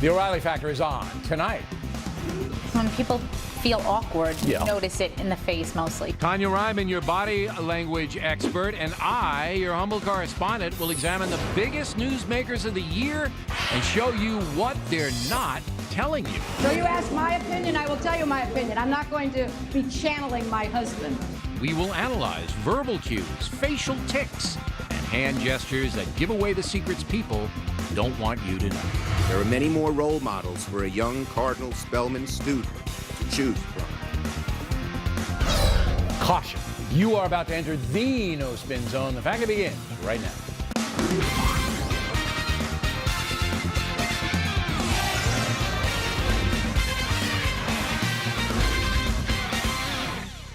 The O'Reilly Factor is on tonight. When people feel awkward, Yeah. you notice it in the face mostly. Tonya Reiman, your body language expert, and I, your humble correspondent, will examine the biggest newsmakers of the year and show you what they're not telling you. So you ask my opinion, I will tell you my opinion. I'm not going to be channeling my husband. We will analyze verbal cues, facial tics, and hand gestures that give away the secrets people don't want you to know. There are many more role models for a young Cardinal Spellman student to choose from. Caution, you are about to enter the no-spin zone. The Factor begins right now.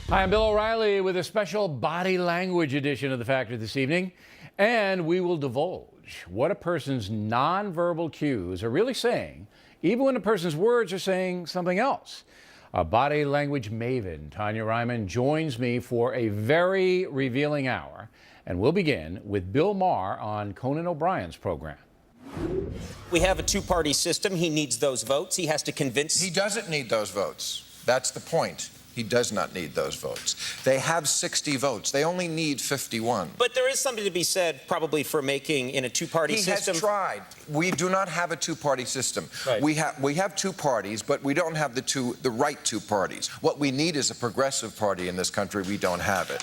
Hi, I'm Bill O'Reilly with a special body language edition of The Factor this evening. And we will divulge what a person's nonverbal cues are really saying, even when a person's words are saying something else. Our body language maven, Tonya Reiman, joins me for a very revealing hour. And we'll begin with Bill Maher on Conan O'Brien's program. We have a two-party system. He needs those votes. He has to convince... He doesn't need those votes. That's the point. He does not need those votes. They have 60 votes. They only need 51. But there is something to be said, probably, for making in a two-party system. He has tried. We do not have a two-party system. Right. We have two parties, but we don't have the right two parties. What we need is a progressive party in this country. We don't have it.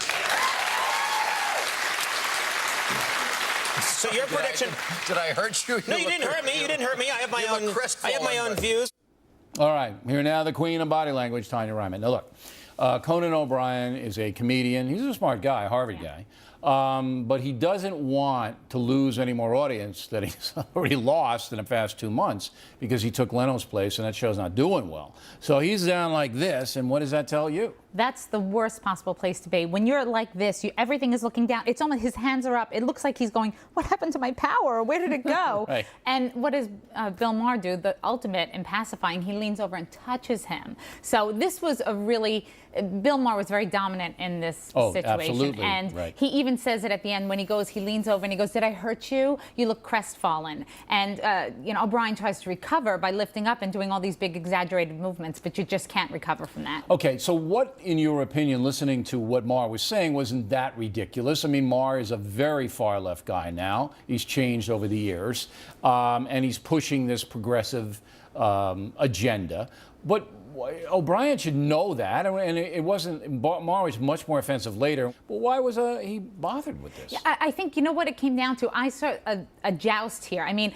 So your prediction... Did I hurt you? No, you didn't hurt me. You didn't hurt me. I have my own views. All right, here now the queen of body language, Tonya Reiman. Now look, Conan O'Brien is a comedian. He's a smart guy, Harvard guy. But he doesn't want to lose any more audience that he's already lost in the past 2 months because he took Leno's place and that show's not doing well. So he's down like this, and what does that tell you? That's the worst possible place to be. When you're like this, everything is looking down. It's almost his hands are up. It looks like he's going, what happened to my power? Where did it go? Right. And what does Bill Maher do? The ultimate in pacifying. He leans over and touches him. So this was a really... Bill Maher was very dominant in this situation. Absolutely. And right. He even says it at the end when he goes, he leans over and he goes, did I hurt you? You look crestfallen. And, O'Brien tries to recover by lifting up and doing all these big exaggerated movements, but you just can't recover from that. Okay, so what, in your opinion, listening to what Maher was saying, wasn't that ridiculous? I mean, Maher is a very far left guy now. He's changed over the years, and he's pushing this progressive agenda. But O'Brien should know that, and it wasn't. Maher was much more offensive later. But why was he bothered with this? Yeah, I think, you know what it came down to? I saw a joust here. I mean,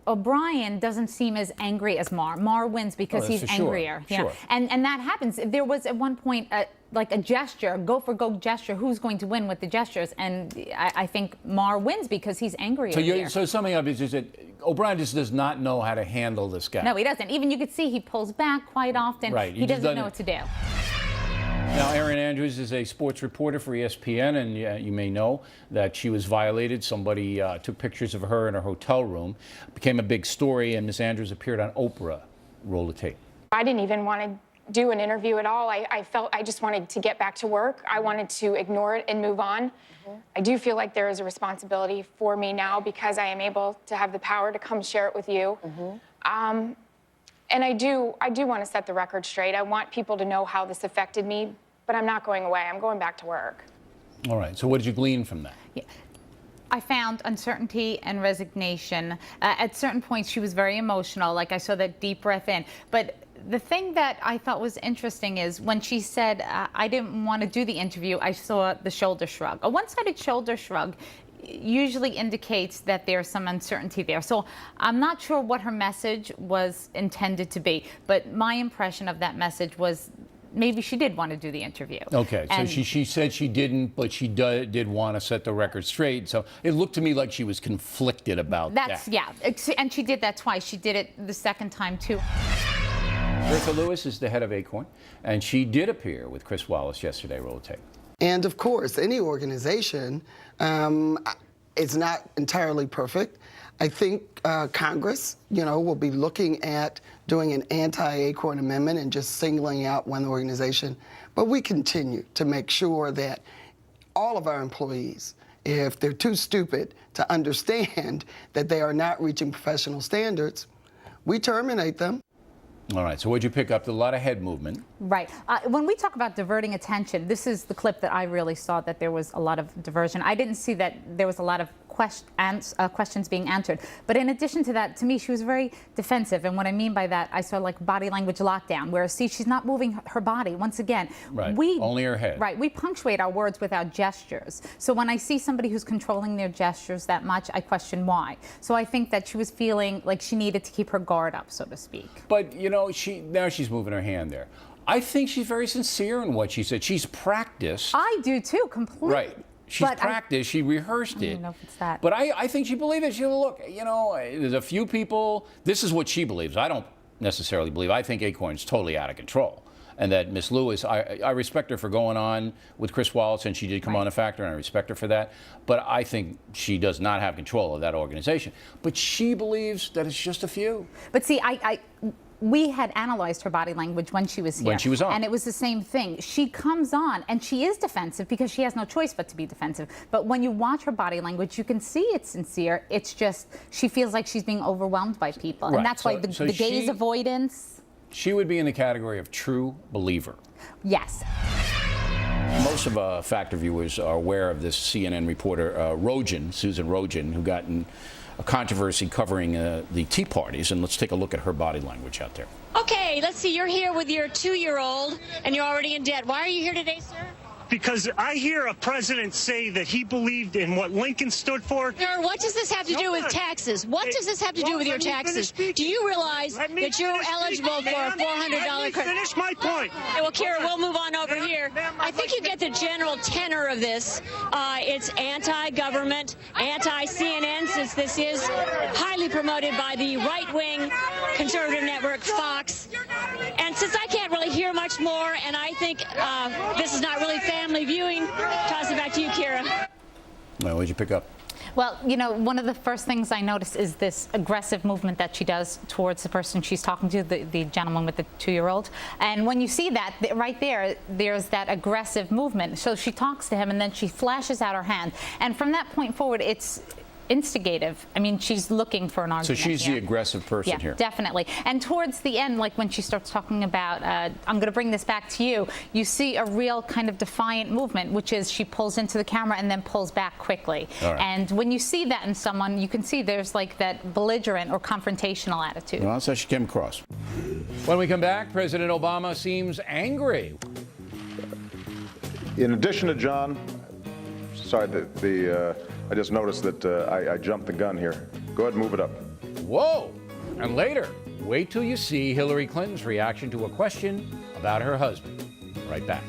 O'Brien doesn't seem as angry as Maher. Maher wins because he's angrier. Sure. Yeah. And that happens. There was at one point like a gesture, go for goat gesture. Who's going to win with the gestures? And I think Maher wins because he's angrier. So summing up is that O'Brien just does not know how to handle this guy. No, he doesn't. Even you could see he pulls back quite often. Right. He doesn't know what to do. Now, Erin Andrews is a sports reporter for ESPN, and you may know that she was violated. Somebody took pictures of her in her hotel room. It became a big story, and Miss Andrews appeared on Oprah. Roll the tape. I didn't even want to do an interview at all. I felt I just wanted to get back to work. I wanted to ignore it and move on. I do feel like there is a responsibility for me now because I am able to have the power to come share it with you. And I do want to set the record straight. I want people to know how this affected me, but I'm not going away. I'm going back to work. All right. So what did you glean from that? Yeah. I found uncertainty and resignation. At certain points, she was very emotional. Like I saw that deep breath in. But the thing that I thought was interesting is when she said, I didn't want to do the interview, I saw the shoulder shrug. A one-sided shoulder shrug usually indicates that there's some uncertainty there. So I'm not sure what her message was intended to be, but my impression of that message was maybe she did want to do the interview. Okay, so she said she didn't, but she did want to set the record straight. So it looked to me like she was conflicted about that. Yeah, and she did that twice. She did it the second time, too. Bertha Lewis is the head of Acorn, and she did appear with Chris Wallace yesterday. Roll the tape. And of course, any organization is not entirely perfect. I think Congress, will be looking at doing an anti-Acorn amendment and just singling out one organization. But we continue to make sure that all of our employees, if they're too stupid to understand that they are not reaching professional standards, we terminate them. All right, so what'd you pick up? A lot of head movement. Right. When we talk about diverting attention, this is the clip that I really saw that there was a lot of diversion. I didn't see that there was a lot of questions being answered. But in addition to that, to me, she was very defensive. And what I mean by that, I saw like body language lockdown, where, see, she's not moving her body. Once again, right. Only her head. Right. We punctuate our words with our gestures. So when I see somebody who's controlling their gestures that much, I question why. So I think that she was feeling like she needed to keep her guard up, so to speak. But, you know, now she's moving her hand there. I think she's very sincere in what she said. She's practiced. I do too, completely. Right. She's practiced. She rehearsed it. I don't know if it's that. But I think she believed it. She said, look, you know, there's a few people. This is what she believes. I don't necessarily believe. I think Acorn's totally out of control. And that Miss Lewis, I respect her for going on with Chris Wallace, and she did come on a Factor, and I respect her for that. But I think she does not have control of that organization. But she believes that it's just a few. But see, we had analyzed her body language when she was here. When she was on. And it was the same thing. She comes on and she is defensive because she has no choice but to be defensive. But when you watch her body language, you can see it's sincere. It's just she feels like she's being overwhelmed by people. Right. And that's why the gaze avoidance. She would be in the category of true believer. Yes. Most of Factor viewers are aware of this CNN reporter, Susan Rogen, who got in a controversy covering the Tea Parties. And let's take a look at her body language out there. Okay, let's see. You're here with your 2-year-old, and you're already in debt. Why are you here today, sir? Because I hear a president say that he believed in what Lincoln stood for. Sir, what does this have to do with taxes? What does this have to do with your taxes? Do you realize that you're eligible for a $400 credit? Finish my point. Okay, well, Kira, we'll move on over here. I think you get the general tenor of this. It's anti-government, anti-CNN, since this is highly promoted by the right-wing conservative network Fox. And since I can't really hear much more, and I think this is not really family viewing, toss it back to you, Kira. Well, what did you pick up? Well, you know, one of the first things I noticed is this aggressive movement that she does towards the person she's talking to, the gentleman with the 2-year-old. And when you see that, right there, there's that aggressive movement. So she talks to him, and then she flashes out her hand. And from that point forward, it's instigative. I mean, she's looking for an argument. So she's the aggressive person here. Definitely. And towards the end, like when she starts talking about, I'm going to bring this back to you, you see a real kind of defiant movement, which is she pulls into the camera and then pulls back quickly. Right. And when you see that in someone, you can see there's like that belligerent or confrontational attitude. Well, that's how she came across. When we come back, President Obama seems angry. In addition to John, sorry, I just noticed that I jumped the gun here. Go ahead and move it up. Whoa! And later, wait till you see Hillary Clinton's reaction to a question about her husband. Right back.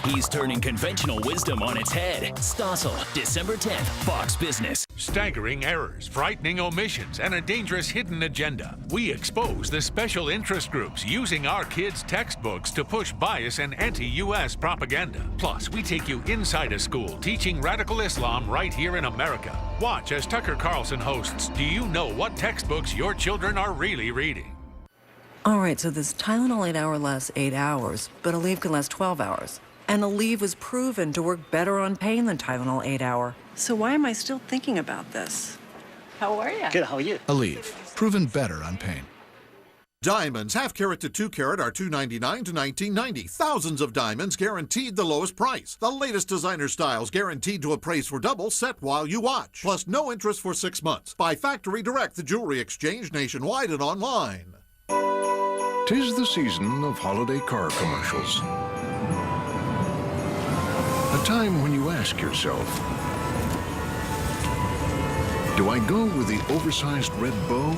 He's turning conventional wisdom on its head. Stossel, December 10th, Fox Business. Staggering errors, frightening omissions, and a dangerous hidden agenda. We expose the special interest groups using our kids' textbooks to push bias and anti-U.S. propaganda. Plus, we take you inside a school teaching radical Islam right here in America. Watch as Tucker Carlson hosts Do You Know What Textbooks Your Children Are Really Reading? All right, so this Tylenol 8-hour lasts 8 hours, but Aleve can last 12 hours. And Aleve was proven to work better on pain than Tylenol 8-hour. So why am I still thinking about this? How are you? Good, how are you? Aleve, proven better on pain. Diamonds, half carat to 2 carat, are $2.99 to $19.90. Thousands of diamonds, guaranteed the lowest price. The latest designer styles, guaranteed to appraise for double, set while you watch. Plus no interest for 6 months. By Factory Direct, the jewelry exchange nationwide and online. 'Tis the season of holiday car commercials. A time when you ask yourself, do I go with the oversized red bow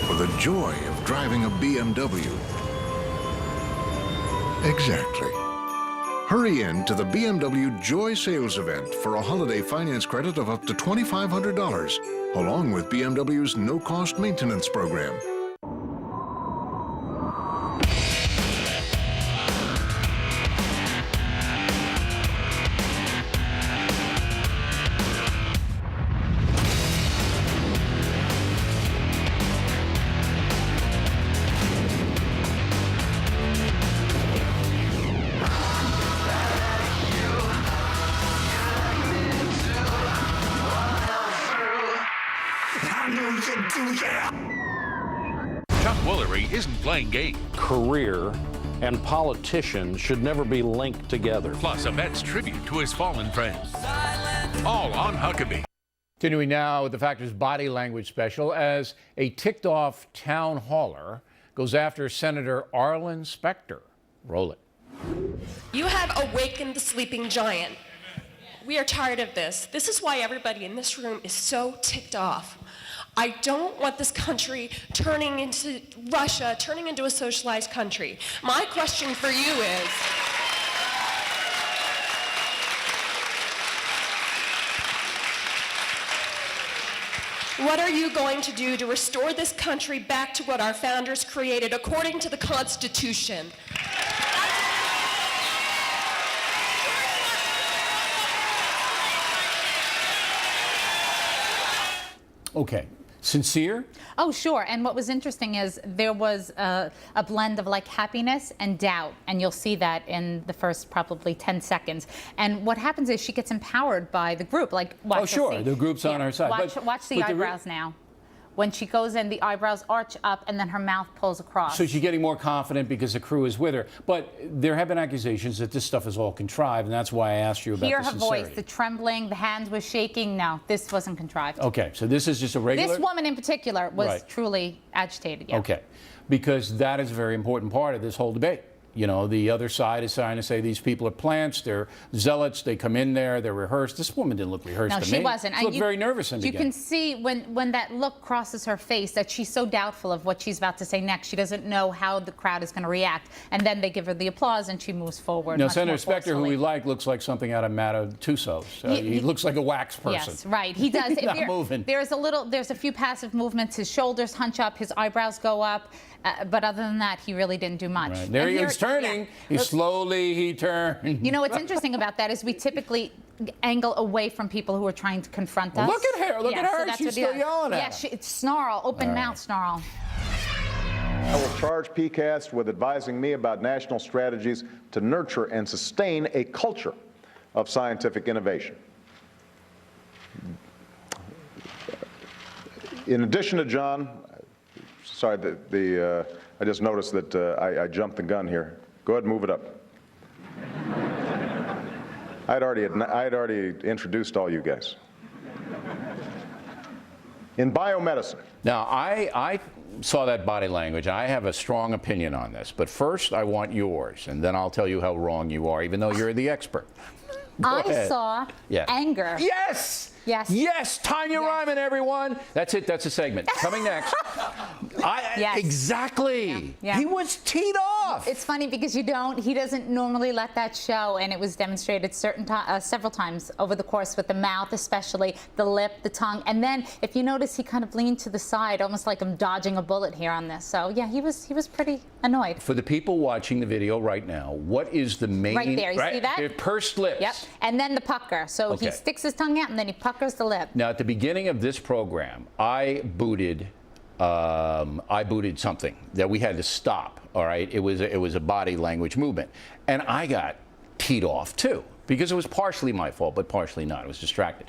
or the joy of driving a BMW? Exactly. Hurry in to the BMW Joy Sales Event for a holiday finance credit of up to $2,500, along with BMW's no-cost maintenance program. Chuck Woolery isn't playing games. Career and politicians should never be linked together. Plus, a vet's tribute to his fallen friends. All on Huckabee. Continuing now with the Factor's body language special as a ticked-off town hauler goes after Senator Arlen Specter. Roll it. You have awakened the sleeping giant. We are tired of this. This is why everybody in this room is so ticked off. I don't want this country turning into Russia, turning into a socialized country. My question for you is, what are you going to do to restore this country back to what our founders created according to the Constitution? Okay. Sincere? Oh, sure. And what was interesting is there was a blend of like happiness and doubt, and you'll see that in the first probably 10 seconds. And what happens is she gets empowered by the group. Like, watch, oh, sure. The group's on her side. Watch the eyebrows now. When she goes in, the eyebrows arch up, and then her mouth pulls across. So she's getting more confident because the crew is with her. But there have been accusations that this stuff is all contrived, and that's why I asked you about Hear the her sincerity. voice, the trembling, the hands was shaking. No, this wasn't contrived. Okay, so this is just a regular... This woman in particular was Right. truly agitated, yeah. Okay, because that is a very important part of this whole debate. You know, the other side is trying to say these people are plants, they're zealots, they come in there, they're rehearsed. This woman didn't look rehearsed No, to she me. wasn't. She looked very nervous in the You beginning. can see when that look crosses her face that she's so doubtful of what she's about to say next. She doesn't know how the crowd is going to react. And then they give her the applause and she moves forward. Now, much Senator more Specter, who forcefully. we like, looks like something out of Madame Tussauds. He looks like a wax person. Yes, right. He does. He's not moving. There's a few passive movements. His shoulders hunch up, his eyebrows go up. But other than that, he really didn't do much. Right. There he is turning. Yeah. He turned. You know what's interesting about that is we typically angle away from people who are trying to confront us. Look at her. Look at her. So that's She's what he still does. yelling at Yeah, us. it's snarl, open mouth snarl. I will charge PCAST with advising me about national strategies to nurture and sustain a culture of scientific innovation. In addition to John, sorry, I just noticed that I jumped the gun here. Go ahead and move it up. I had already introduced all you guys. In biomedicine. Now, I saw that body language. I have a strong opinion on this. But first, I want yours, and then I'll tell you how wrong you are, even though you're the expert. Go I ahead. saw anger. Yes! Yes. Yes! Tonya Reiman, everyone! That's it. That's a segment. Coming next. Yes. Exactly. Yeah. He was teed off. It's funny because he doesn't normally let that show, and it was demonstrated several times over the course with the mouth, especially the lip, the tongue, and then if you notice, he kind of leaned to the side, almost like I'm dodging a bullet here on this. So yeah, he was pretty annoyed. For the people watching the video right now, what is the main? Right there, you see that? Your pursed lips. Yep, and then the pucker. So Okay. he sticks his tongue out, and then he puckers the lip. Now, at the beginning of this program, I booted something that we had to stop. All right, it was a body language movement, and I got teed off too because it was partially my fault, but partially not. I was distracted.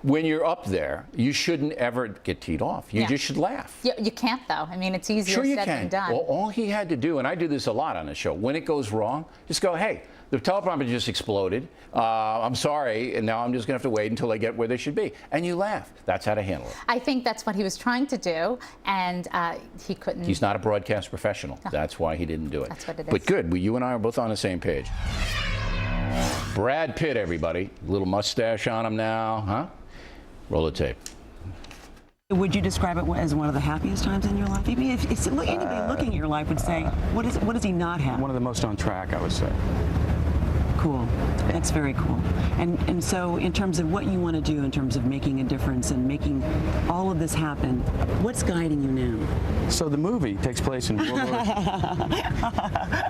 When you're up there, you shouldn't ever get teed off. You just should laugh. You can't though. I mean, it's easier Sure you said can. than done. Well, all he had to do, and I do this a lot on the show, when it goes wrong, just go, hey, the teleprompter just exploded. I'm sorry, and now I'm just going to have to wait until they get where they should be. And you laugh. That's how to handle it. I think that's what he was trying to do, and he couldn't. He's not a broadcast professional. That's why he didn't do it. That's what it is. But good. You and I are both on the same page. Brad Pitt, everybody. Little mustache on him now, huh? Roll the tape. Would you describe it as one of the happiest times in your life? Maybe if anybody looking at your life would say, what does he not have? One of the most on track, I would say. Cool. That's very cool. And so in terms of what you want to do in terms of making a difference and making all of this happen, what's guiding you now? So the movie takes place in World War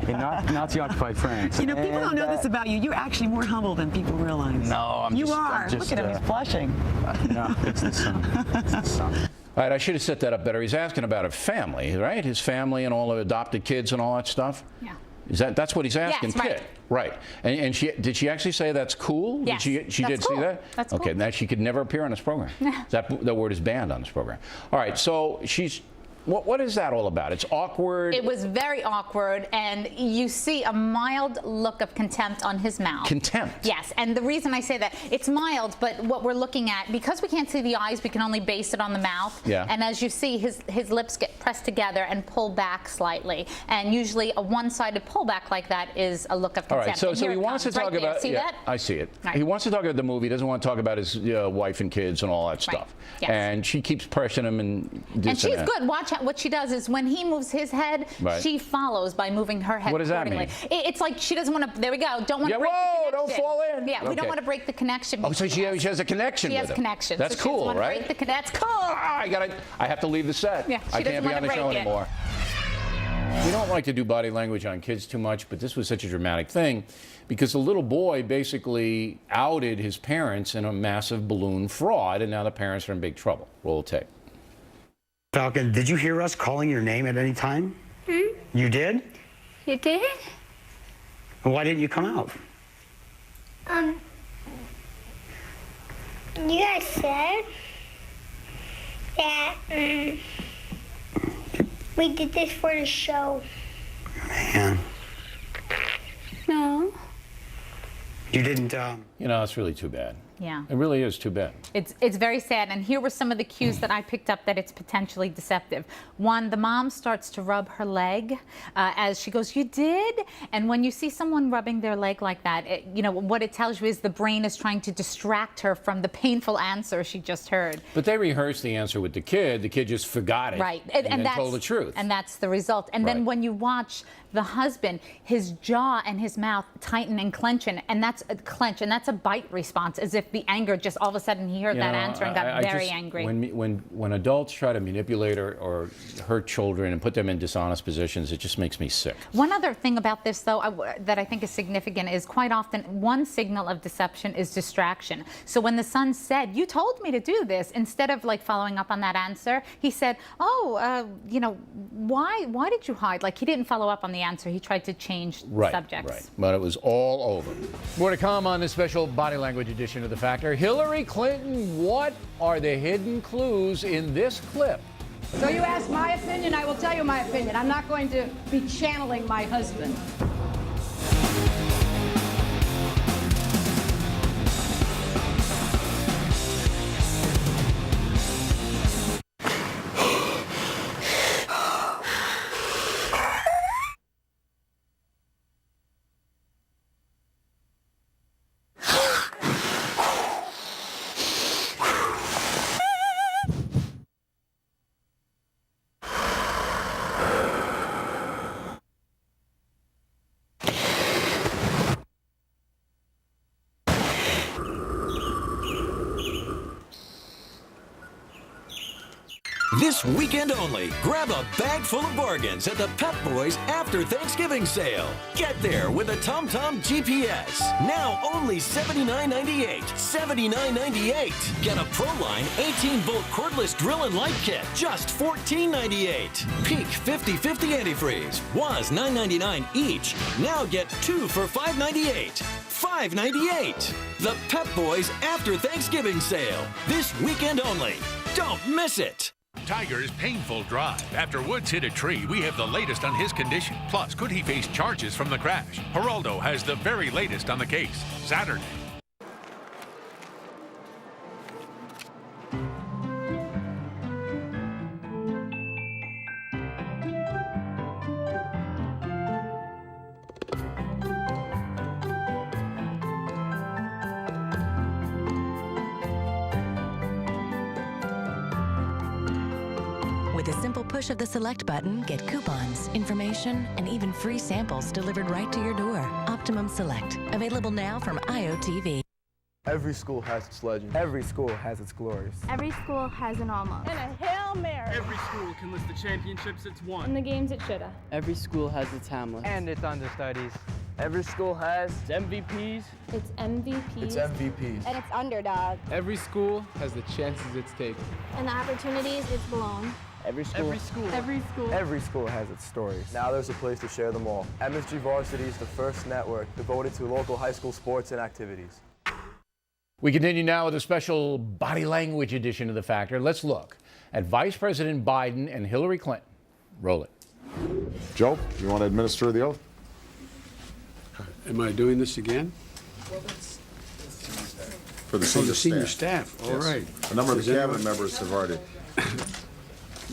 in Nazi-occupied France. You know, people don't know this about you. You're actually more humble than people realize. No, I'm just... I'm just, Look at him, he's blushing. No, it's the sun. It's the sun. All right, I should have set that up better. He's asking about a family, right? His family and all the adopted kids and all that stuff. Yeah. That's what he's asking, Yes, Kit. Right. And did she actually say that's cool? Yes, She did cool. see that? That's okay, cool. now she could never appear on this program. That word is banned on this program. All right, so she's... What is that all about? It's awkward. It was very awkward, and you see a mild look of contempt on his mouth. Contempt? Yes, and the reason I say that, it's mild, but what we're looking at, because we can't see the eyes, we can only base it on the mouth. Yeah. And as you see, his lips get pressed together and pull back slightly. And usually a one-sided pullback like that is a look of contempt. All right, so he wants to talk about... See that? I see it. Right. He wants to talk about the movie. He doesn't want to talk about his wife and kids and all that stuff. Yes. And she keeps pressing him and this And she's that. good. Watch out. What she does is when he moves his head, Right. she follows by moving her head. What does that accordingly. mean? It's like she doesn't want to. There we go. Don't want to break whoa, the don't connection. fall in. Yeah, we Okay. don't want to break the connection. Oh, so she has a connection She with has him. connection. That's so she doesn't cool, want to right? break that's cool. I have to leave the set. Yeah, I she can't doesn't be on want the to show break it. anymore. We don't like to do body language on kids too much, but this was such a dramatic thing because the little boy basically outed his parents in a massive balloon fraud, and now the parents are in big trouble. Roll tape. Falcon, did you hear us calling your name at any time? You did? You did? Why didn't you come out? You guys said that we did this for the show. Man. No. You didn't, It's really too bad. Yeah. It really is too bad. It's very sad, and here were some of the cues that I picked up that it's potentially deceptive. One, the mom starts to rub her leg as she goes, "You did?" And when you see someone rubbing their leg like that, what it tells you is the brain is trying to distract her from the painful answer she just heard. But they rehearsed the answer with the kid. The kid just forgot it. Right. And then told the truth. And that's the result. And then when you watch the husband, his jaw and his mouth tighten and clench, and that's a bite response, as if the anger just all of a sudden he heard that answer and got very angry. When adults try to manipulate or hurt children and put them in dishonest positions, it just makes me sick. One other thing about this, though, that I think is significant is quite often one signal of deception is distraction. So when the son said, "You told me to do this," instead of following up on that answer, he said, why did you hide? Like he didn't follow up on the answer. He tried to change subjects. Right. But it was all over. More to come on this special body language edition of The Factor. Hillary Clinton, what are the hidden clues in this clip? So you asked my opinion, I will tell you my opinion. I'm not going to be channeling my husband. This weekend only, grab a bag full of bargains at the Pep Boys After Thanksgiving Sale. Get there with a TomTom GPS. Now only $79.98. $79.98. Get a ProLine 18-volt cordless drill and light kit, just $14.98. Peak 50/50 antifreeze was $9.99 each. Now get 2 for $5.98. $5.98. The Pep Boys After Thanksgiving Sale. This weekend only. Don't miss it. Tiger's painful drive. After Woods hit a tree, we have the latest on his condition. Plus, could he face charges from the crash? Geraldo has the very latest on the case. Saturday. With a simple push of the select button, get coupons, information, and even free samples delivered right to your door. Optimum Select. Available now from IOTV. Every school has its legend. Every school has its glories. Every school has an almost. And a Hail Mary. Every school can list the championships it's won. And the games it shoulda. Every school has its Hamlets. And its understudies. Every school has its MVPs. It's MVPs. It's MVPs. And it's underdog. Every school has the chances it's taken. And the opportunities it's blown. Every school. Every school has its stories. Now there's a place to share them all. MSG Varsity is the first network devoted to local high school sports and activities. We continue now with a special body language edition of The Factor. Let's look at Vice President Biden and Hillary Clinton. Roll it. Joe, you want to administer the oath? Am I doing this again? For the senior staff. All Yes. right. A number of Does the cabinet anyone- members have already.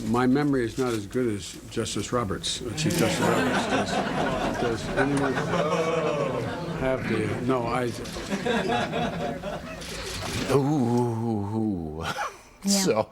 My memory is not as good as Justice Roberts, Chief Justice Roberts. Does anyone have the? No, I. Ooh. So,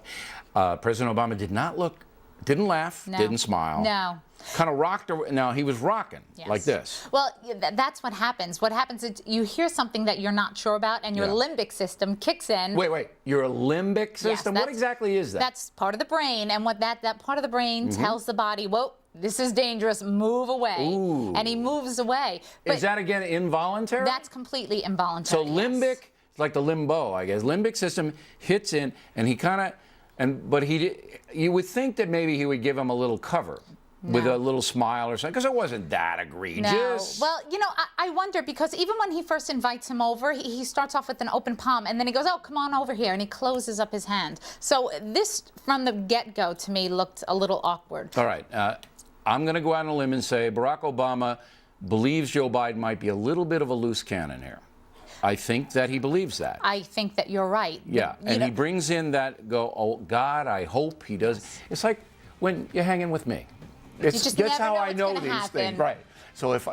President Obama didn't laugh, No. didn't smile. No. Kind of rocked. Now he was rocking Yes. like this. Well, that's what happens. What happens is you hear something that you're not sure about, and your limbic system kicks in. Wait. Your limbic system? What exactly is that? That's part of the brain, and what that part of the brain tells the body, whoa, this is dangerous, move away. Ooh. And he moves away. But is that again involuntary? that's completely involuntary. So limbic, like the limbo, I guess. Limbic system hits in, and he kind of, but you would think that maybe he would give him a little cover. With a little smile or something, because it wasn't that egregious. No. Well, you know, I wonder, because even when he first invites him over, he starts off with an open palm, and then he goes, oh, come on over here, and he closes up his hand. So this, from the get-go, to me, looked a little awkward. All right. I'm going to go out on a limb and say Barack Obama believes Joe Biden might be a little bit of a loose cannon here. I think that he believes that. I think that you're right. Yeah, and he brings in that oh, God, I hope he does. It's like when you're hanging with me. just That's never how know I what's know gonna these happen. things. Right. So if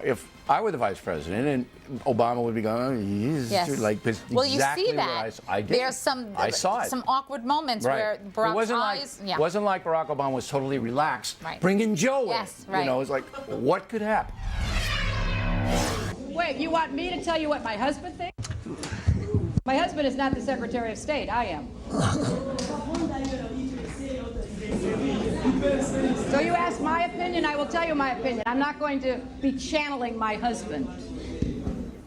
I were the vice president and Obama would be going, oh, he's Yes. like this. Well, you exactly see what that. I did. There's I saw it. some awkward moments Right. where Barack's it wasn't eyes. like, wasn't like Barack Obama was totally relaxed. Right. Bringing Joe in. Yes, right. You know, it's like, what could happen? Wait, you want me to tell you what my husband thinks? My husband is not the Secretary of State. I am. So you ask my opinion, I will tell you my opinion. I'm not going to be channeling my husband.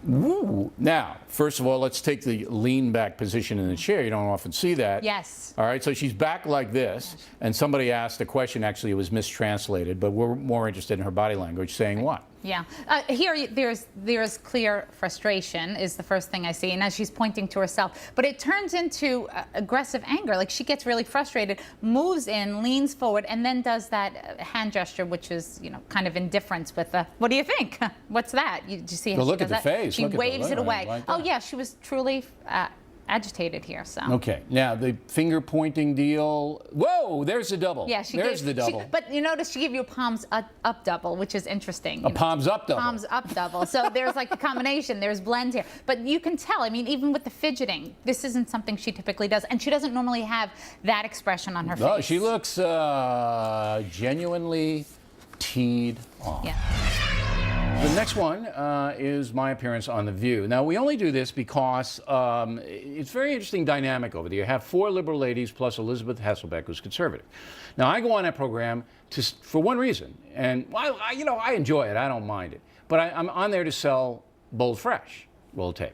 Ooh. Now, first of all, let's take the lean back position in the chair. You don't often see that. Yes. All right, so she's back like this, and somebody asked a question, actually it was mistranslated, but we're more interested in her body language, saying what? Yeah. Here, there's clear frustration is the first thing I see, and as she's pointing to herself. But it turns into aggressive anger. Like she gets really frustrated, moves in, leans forward, and then does that hand gesture, which is, you know, kind of indifference with the, what do you think? What's that? Do you see how Well, she look at does the that? face. She Look at the waves it look. away. Like Oh, that. yeah, she was truly agitated here, so. Okay, now the finger pointing deal. Whoa, there's the double. Yeah, there's the double. But you notice she gave you a palms up double, which is interesting. A palms up double. Palms up double. So there's like a combination. There's blend here. But you can tell, I mean, even with the fidgeting, this isn't something she typically does. And she doesn't normally have that expression on her No, face. she looks genuinely teed off. Yeah. The next one is my appearance on The View. Now, we only do this because it's a very interesting dynamic over there. You have four liberal ladies plus Elizabeth Hasselbeck, who's conservative. Now, I go on that program for one reason, and I enjoy it. I don't mind it. But I'm on there to sell Bold Fresh. Roll tape.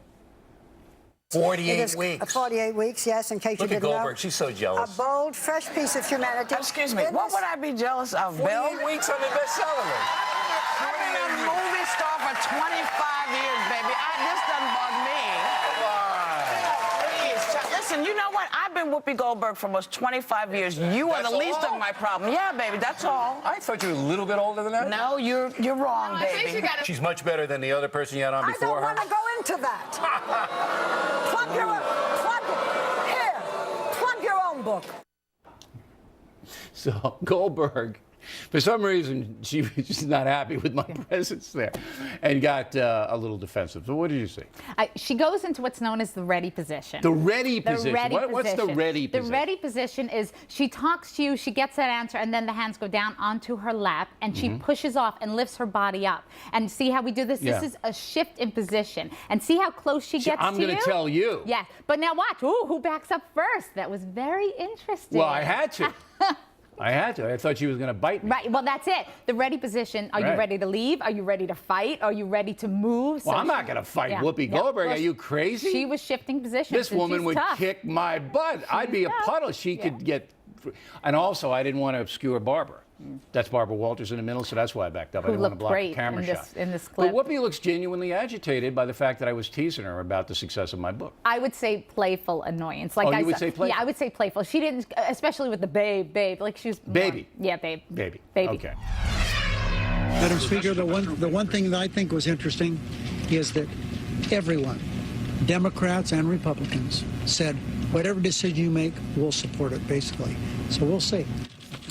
48 weeks. 48 weeks, yes, in case Look you at didn't Goldberg. know. She's so jealous. A bold, fresh piece of humanity. Excuse me, what would I be jealous of, Bill? 48 weeks on the bestseller list. I've been a movie star for 25 years, baby. This doesn't bug me. Please, listen, you know what? I've been Whoopi Goldberg for almost 25 years. You are the least of my problem. Yeah, baby, that's all. I thought you were a little bit older than that. No, you're wrong, I think baby. you gotta- She's much better than the other person you had on I before don't her. want to go into that. Plug your own book. So Goldberg, for some reason, she was just not happy with my presence there and got a little defensive. So what did you see? She goes into what's known as the ready position. The ready position. What's the ready The position? ready position is she talks to you, she gets that answer, and then the hands go down onto her lap, and she pushes off and lifts her body up. And see how we do this? Yeah. This is a shift in position. And see how close she gets I'm to you? going to tell you. Yeah, but now watch. Ooh, who backs up first? That was very interesting. Well, I had to. I had to. I thought she was going to bite me. Right, well, that's it. The ready position. Are you Right. ready to leave? Are you ready to fight? Are you ready to move? Well, So I'm not she- going to fight yeah, Whoopi yeah. Goldberg. Well, Are you crazy? She was shifting positions. This and woman she's would tough. kick my butt. I'd be a tough. puddle. She could get And also, I didn't want to obscure Barbara. That's Barbara Walters in the middle, so that's why I backed up. I Who didn't want to looked block the great camera in shot. in this clip. But Whoopi looks genuinely agitated by the fact that I was teasing her about the success of my book. I would say playful annoyance. Like you would say playful? Yeah, I would say playful. She didn't, especially with the babe. Like she was more- Baby. Yeah, babe. Baby. Baby. Okay. Madam Speaker, the one thing that I think was interesting is that everyone, Democrats and Republicans, said whatever decision you make, we'll support it, basically. So we'll see.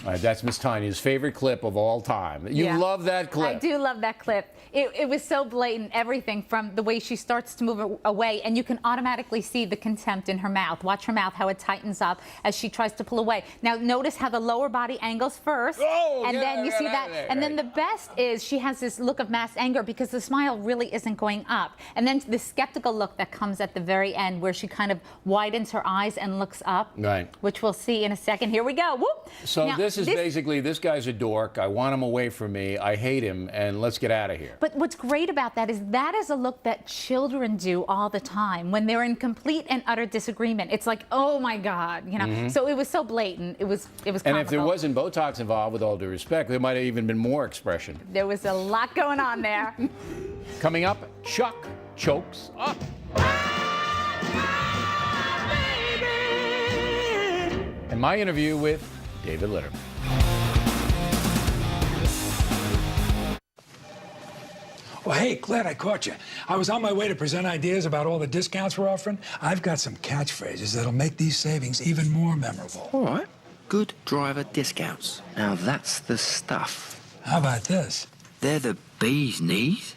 All right, that's Miss Tanya's favorite clip of all time. You love that clip. I do love that clip. It was so blatant, everything from the way she starts to move away, and you can automatically see the contempt in her mouth. Watch her mouth, how it tightens up as she tries to pull away. Now, notice how the lower body angles first, and then you see that. And then the best is she has this look of mass anger because the smile really isn't going up. And then the skeptical look that comes at the very end where she kind of widens her eyes and looks up, right, which we'll see in a second. Here we go. Whoop. So now, this is basically, this guy's a dork. I want him away from me. I hate him, and let's get out of here. But what's great about that is a look that children do all the time when they're in complete and utter disagreement. It's like, oh my God, you know. So it was so blatant. It was comical. And if there wasn't Botox involved, with all due respect, there might have even been more expression. There was a lot going on there. Coming up, Chuck chokes up. And my interview with David Letterman. Well, hey, glad I caught you. I was on my way to present ideas about all the discounts we're offering. I've got some catchphrases that'll make these savings even more memorable. All right. Good driver discounts. Now that's the stuff. How about this? They're the bee's knees.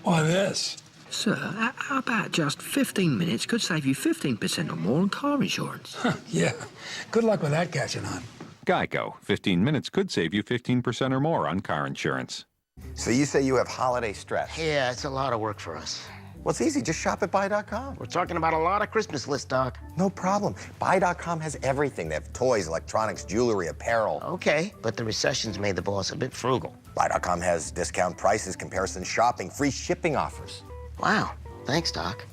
Or this? Sir, how about just 15 minutes could save you 15% or more on car insurance? Yeah. Good luck with that catching on. Geico. 15 minutes could save you 15% or more on car insurance. So you say you have holiday stress? Yeah, it's a lot of work for us. Well, it's easy. Just shop at Buy.com. We're talking about a lot of Christmas lists, Doc. No problem. Buy.com has everything. They have toys, electronics, jewelry, apparel. Okay, but the recession's made the boss a bit frugal. Buy.com has discount prices, comparison shopping, free shipping offers. Wow. Thanks, Doc.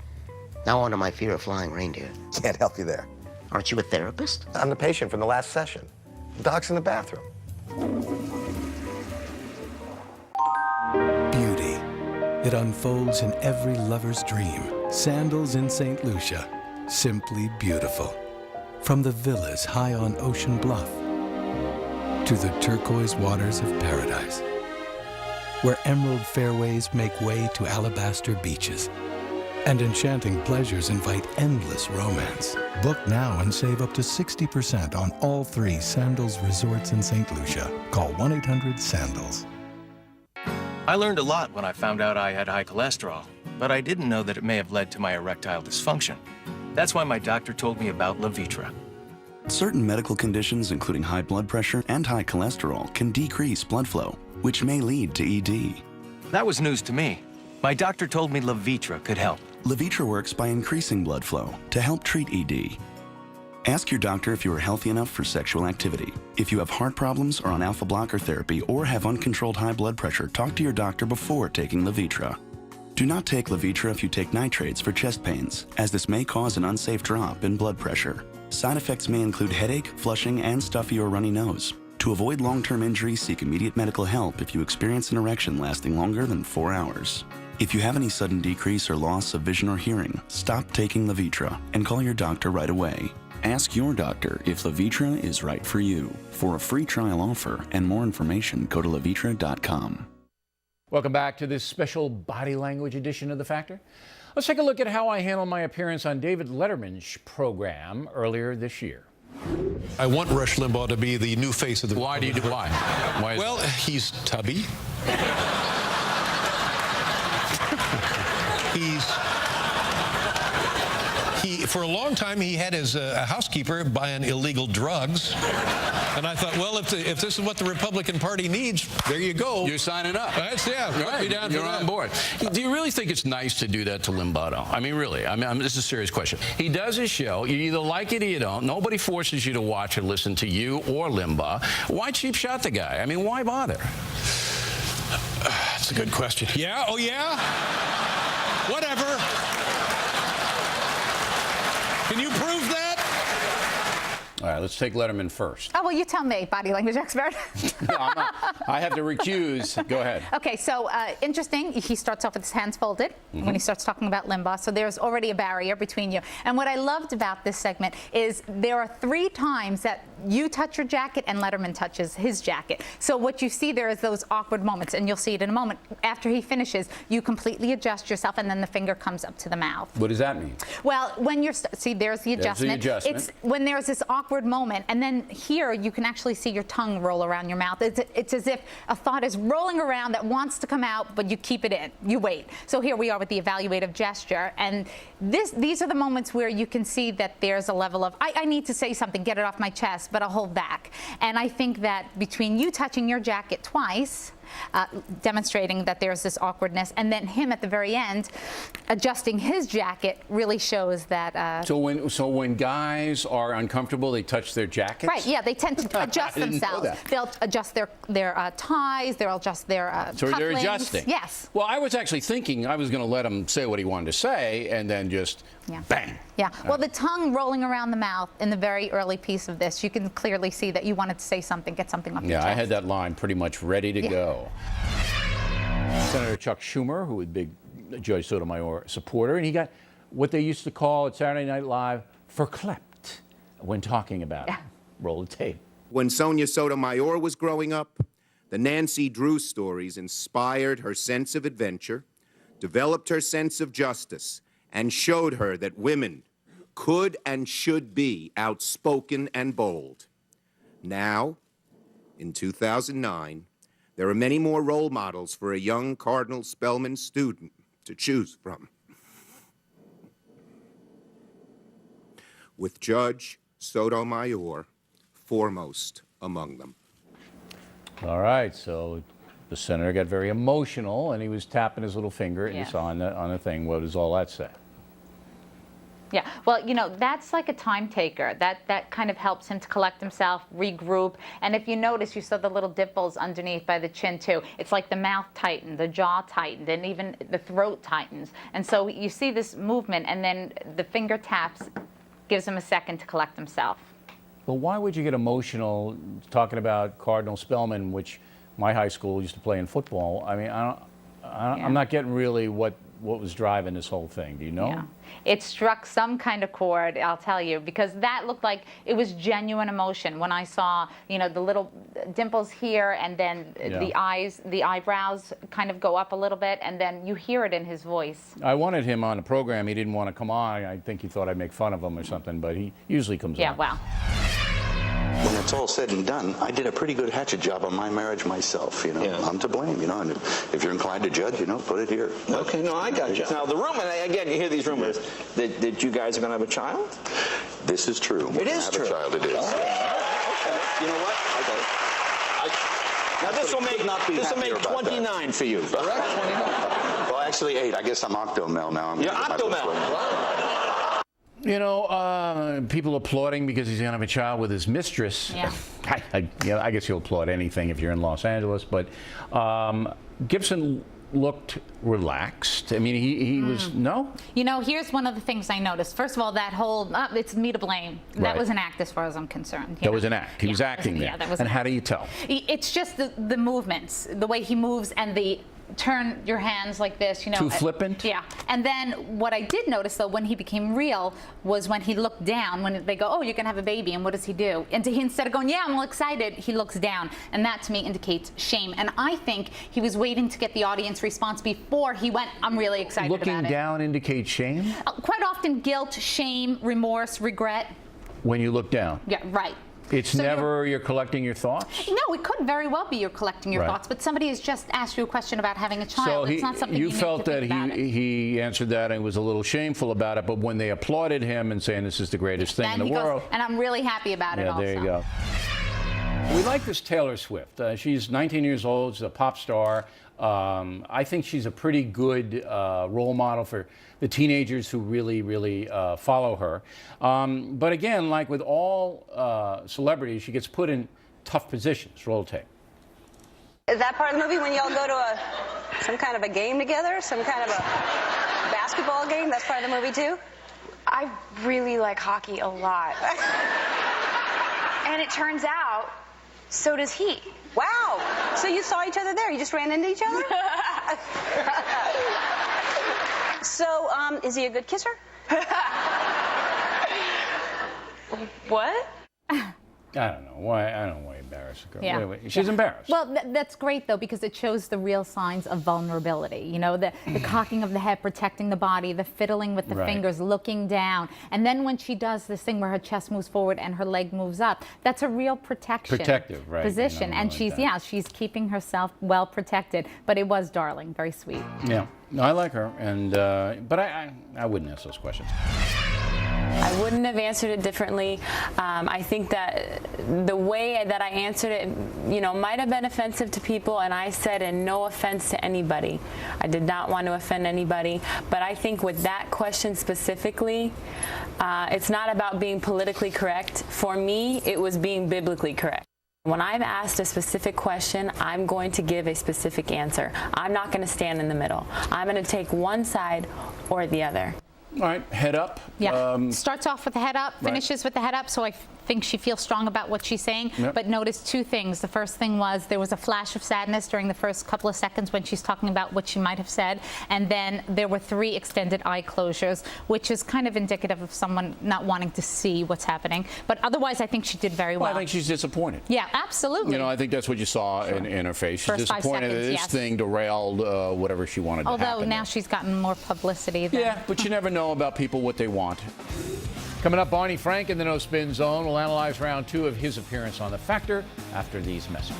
Now on to my fear of flying reindeer. Can't help you there. Aren't you a therapist? I'm the patient from the last session. The doc's in the bathroom. Beauty. It unfolds in every lover's dream. Sandals in St. Lucia. Simply beautiful. From the villas high on Ocean Bluff to the turquoise waters of paradise, where emerald fairways make way to alabaster beaches, and enchanting pleasures invite endless romance. Book now and save up to 60% on all 3 Sandals resorts in St. Lucia. Call 1-800-SANDALS. I learned a lot when I found out I had high cholesterol, but I didn't know that it may have led to my erectile dysfunction. That's why my doctor told me about Levitra. Certain medical conditions, including high blood pressure and high cholesterol, can decrease blood flow, which may lead to ED. That was news to me. My doctor told me Levitra could help. Levitra works by increasing blood flow to help treat ED. Ask your doctor if you are healthy enough for sexual activity. If you have heart problems, are on alpha blocker therapy, or have uncontrolled high blood pressure, talk to your doctor before taking Levitra. Do not take Levitra if you take nitrates for chest pains, as this may cause an unsafe drop in blood pressure. Side effects may include headache, flushing, and stuffy or runny nose. To avoid long-term injury, seek immediate medical help if you experience an erection lasting longer than 4 hours. If you have any sudden decrease or loss of vision or hearing, stop taking Levitra and call your doctor right away. Ask your doctor if Levitra is right for you. For a free trial offer and more information, go to Levitra.com. Welcome back to this special body language edition of The Factor. Let's take a look at how I handled my appearance on David Letterman's program earlier this year. I want Rush Limbaugh to be the new face of the... Why do you do why? Why well, he's tubby. For a long time, he had his housekeeper buying illegal drugs. And I thought, well, if this is what the Republican Party needs, there you go. You're signing up. Yeah, right. You're on board. Do you really think it's nice to do that to Limbaugh, though? I mean, really. I mean, this is a serious question. He does his show. You either like it or you don't. Nobody forces you to watch or listen to you or Limbaugh. Why cheap shot the guy? I mean, why bother? That's a good question. Yeah? Oh, yeah? Whatever. Can you prove that? All right, let's take Letterman first. Oh, well, you tell me, body language expert. No, I'm not. I have to recuse. Go ahead. Okay, so interesting. He starts off with his hands folded when he starts talking about Limbaugh. So there's already a barrier between you. And what I loved about this segment is there are 3 times that you touch your jacket and Letterman touches his jacket. So what you see there is those awkward moments, and you'll see it in a moment. After he finishes, you completely adjust yourself, and then the finger comes up to the mouth. What does that mean? Well, when you're, see, there's the adjustment. It's when there's this awkward moment, and then here you can actually see your tongue roll around your mouth. It's as if a thought is rolling around that wants to come out, but you keep it in. You wait. So here we are with the evaluative gesture, and these are the moments where you can see that there's a level of, I need to say something, get it off my chest, but I'll hold back. And I think that between you touching your jacket twice, demonstrating that there's this awkwardness, and then him at the very end adjusting his jacket really shows that. So when guys are uncomfortable, they touch their jackets? Right. Yeah, they tend to adjust themselves. They'll adjust their ties. They'll adjust their so they're adjusting. Yes. Well, I was actually thinking I was going to let him say what he wanted to say, and then just bang. Yeah. Well, the tongue rolling around the mouth in the very early piece of this, you can clearly see that you wanted to say something, get something off your chest. Yeah, I had that line pretty much ready to go. Senator Chuck Schumer, who was a big Judge Sotomayor supporter, and he got what they used to call at Saturday Night Live verklempt when talking about it. Roll the tape. When Sonia Sotomayor was growing up, the Nancy Drew stories inspired her sense of adventure, developed her sense of justice, and showed her that women could and should be outspoken and bold. Now, in 2009, there are many more role models for a young Cardinal Spellman student to choose from, with Judge Sotomayor foremost among them. All right, so the senator got very emotional, and he was tapping his little finger on the thing. What does all that say? Yeah, well, you know, that's like a time taker. That kind of helps him to collect himself, regroup. And if you notice, you saw the little dimples underneath by the chin, too. It's like the mouth tightened, the jaw tightened, and even the throat tightens. And so you see this movement, and then the finger taps gives him a second to collect himself. Well, why would you get emotional talking about Cardinal Spellman, which my high school used to play in football? I mean, I'm not getting really what was driving this whole thing. Do you know? Yeah. It struck some kind of chord, I'll tell you, because that looked like it was genuine emotion when I saw, you know, the little dimples here, and then the eyebrows kind of go up a little bit, and then you hear it in his voice. I wanted him on the program. He didn't want to come on. I think he thought I'd make fun of him or something, but he usually comes on. Yeah, wow. When it's all said and done, I did a pretty good hatchet job on my marriage myself, you know. Yeah. I'm to blame, you know, and if you're inclined to judge, you know, put it here. Okay, no, I got you. Now, the rumor, again, you hear these rumors, that you guys are going to have a child? This is true. It is true. Have a child, it is. Okay. You know what? Okay. Now, this will make 29 for you, correct? 29. Well, actually 8. I guess I'm octomel now. You're octomel. You know, people applauding because he's going to have a child with his mistress. Yeah. I guess you'll applaud anything if you're in Los Angeles. But Gibson looked relaxed. I mean, he was, no? You know, here's one of the things I noticed. First of all, that whole, it's me to blame. That was an act as far as I'm concerned. That was an act. He was acting there. Yeah, that was and how do you tell? It's just the movements, the way he moves, and the turn your hands like this, you know. Too flippant? Yeah. And then what I did notice, though, when he became real, was when he looked down, when they go, oh, you're going to have a baby, and what does he do? And instead of going, yeah, I'm all excited, he looks down. And that, to me, indicates shame. And I think he was waiting to get the audience response before he went, I'm really excited about it. Looking down indicates shame? Quite often, guilt, shame, remorse, regret. When you look down? Yeah, right. It's so never you're collecting your thoughts? No, it could very well be you're collecting your thoughts, but somebody has just asked you a question about having a child. So it's not something you felt need to think about. He answered that and was a little shameful about it, but when they applauded him and saying this is the greatest thing in the world. And I'm really happy about it also. Yeah, there you go. We like this Taylor Swift. She's 19 years old. She's a pop star. I think she's a pretty good role model for the teenagers who really, really follow her. But again, like with all celebrities, she gets put in tough positions. Roll tape. Is that part of the movie when y'all go to some kind of a game together? Some kind of a basketball game? That's part of the movie, too? I really like hockey a lot. And it turns out, so does he. Wow. So you saw each other there? You just ran into each other? So, is he a good kisser? What? I don't know why. I don't know why embarrass a girl. Yeah. Wait. She's embarrassed. Well, that's great, though, because it shows the real signs of vulnerability. You know, the cocking of the head, protecting the body, the fiddling with the fingers, looking down. And then when she does this thing where her chest moves forward and her leg moves up, that's a real protection. Protective, right. Position. You know, and like she's keeping herself well protected. But it was darling, very sweet. Yeah. No, I like her. And but I wouldn't ask those questions. I wouldn't have answered it differently. I think that the way that I answered it, you know, might have been offensive to people, and I said, and no offense to anybody. I did not want to offend anybody, but I think with that question specifically, it's not about being politically correct. For me, it was being biblically correct. When I'm asked a specific question, I'm going to give a specific answer. I'm not going to stand in the middle. I'm going to take one side or the other. All right, head up. Yeah, starts off with the head up, finishes with the head up, so I think she feels strong about what she's saying. Yep. But notice two things. The first thing was there was a flash of sadness during the first couple of seconds when she's talking about what she might have said, and then there were 3 extended eye closures, which is kind of indicative of someone not wanting to see what's happening. But otherwise, I think she did very well. Well, I think she's disappointed. Yeah, absolutely. You know, I think that's what you saw in her face. She's First 5 disappointed seconds, that this thing derailed whatever she wanted to happen. Although now she's gotten more publicity than... Yeah, but you never know about people what they want. Coming up, Barney Frank in the No Spin Zone will analyze round 2 of his appearance on The Factor after these messages.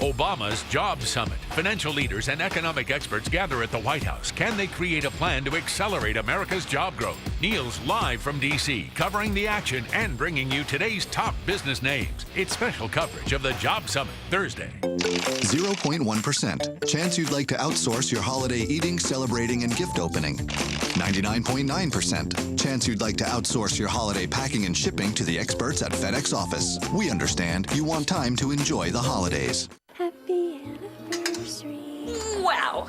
Obama's Job Summit. Financial leaders and economic experts gather at the White House. Can they create a plan to accelerate America's job growth? Neil's live from D.C., covering the action and bringing you today's top business names. It's special coverage of the Job Summit, Thursday. 0.1%. Chance you'd like to outsource your holiday eating, celebrating, and gift opening. 99.9%. Chance you'd like to outsource your holiday packing and shipping to the experts at FedEx Office. We understand you want time to enjoy the holidays. Happy anniversary. Wow.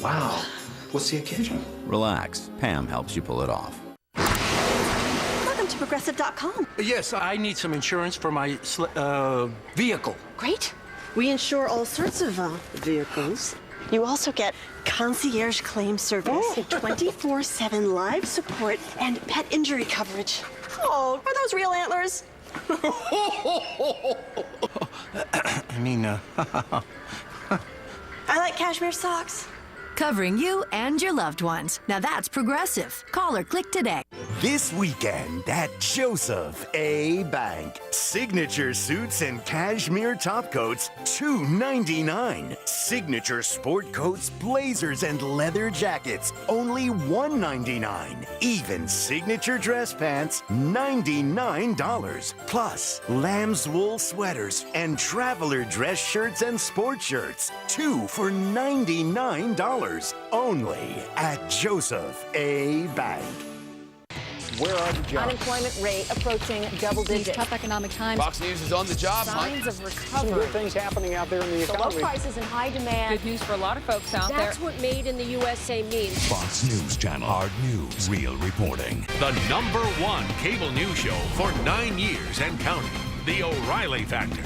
Wow. What's the occasion? Relax. Pam helps you pull it off. Welcome to Progressive.com. Yes, I need some insurance for my vehicle. Great. We insure all sorts of vehicles. You also get concierge claim service, 24/7 live support, and pet injury coverage. Oh, are those real antlers? I mean, I like cashmere socks. Covering you and your loved ones. Now that's Progressive. Call or click today. This weekend at Joseph A. Bank. Signature suits and cashmere top coats, $2.99. Signature sport coats, blazers, and leather jackets, only $1.99. Even signature dress pants, $99. Plus, lamb's wool sweaters and traveler dress shirts and sport shirts, 2 for $99. Only at Joseph A. Bank. Where are the jobs? Unemployment rate approaching double digits. These tough economic times. Fox News is on the job Signs hunt. of recovery. Some good things happening out there in the economy. Low prices and high demand. Good news for a lot of folks out That's what made in the USA means. Fox News Channel. Hard news, real reporting. The #1 cable news show for 9 years and counting. The O'Reilly Factor.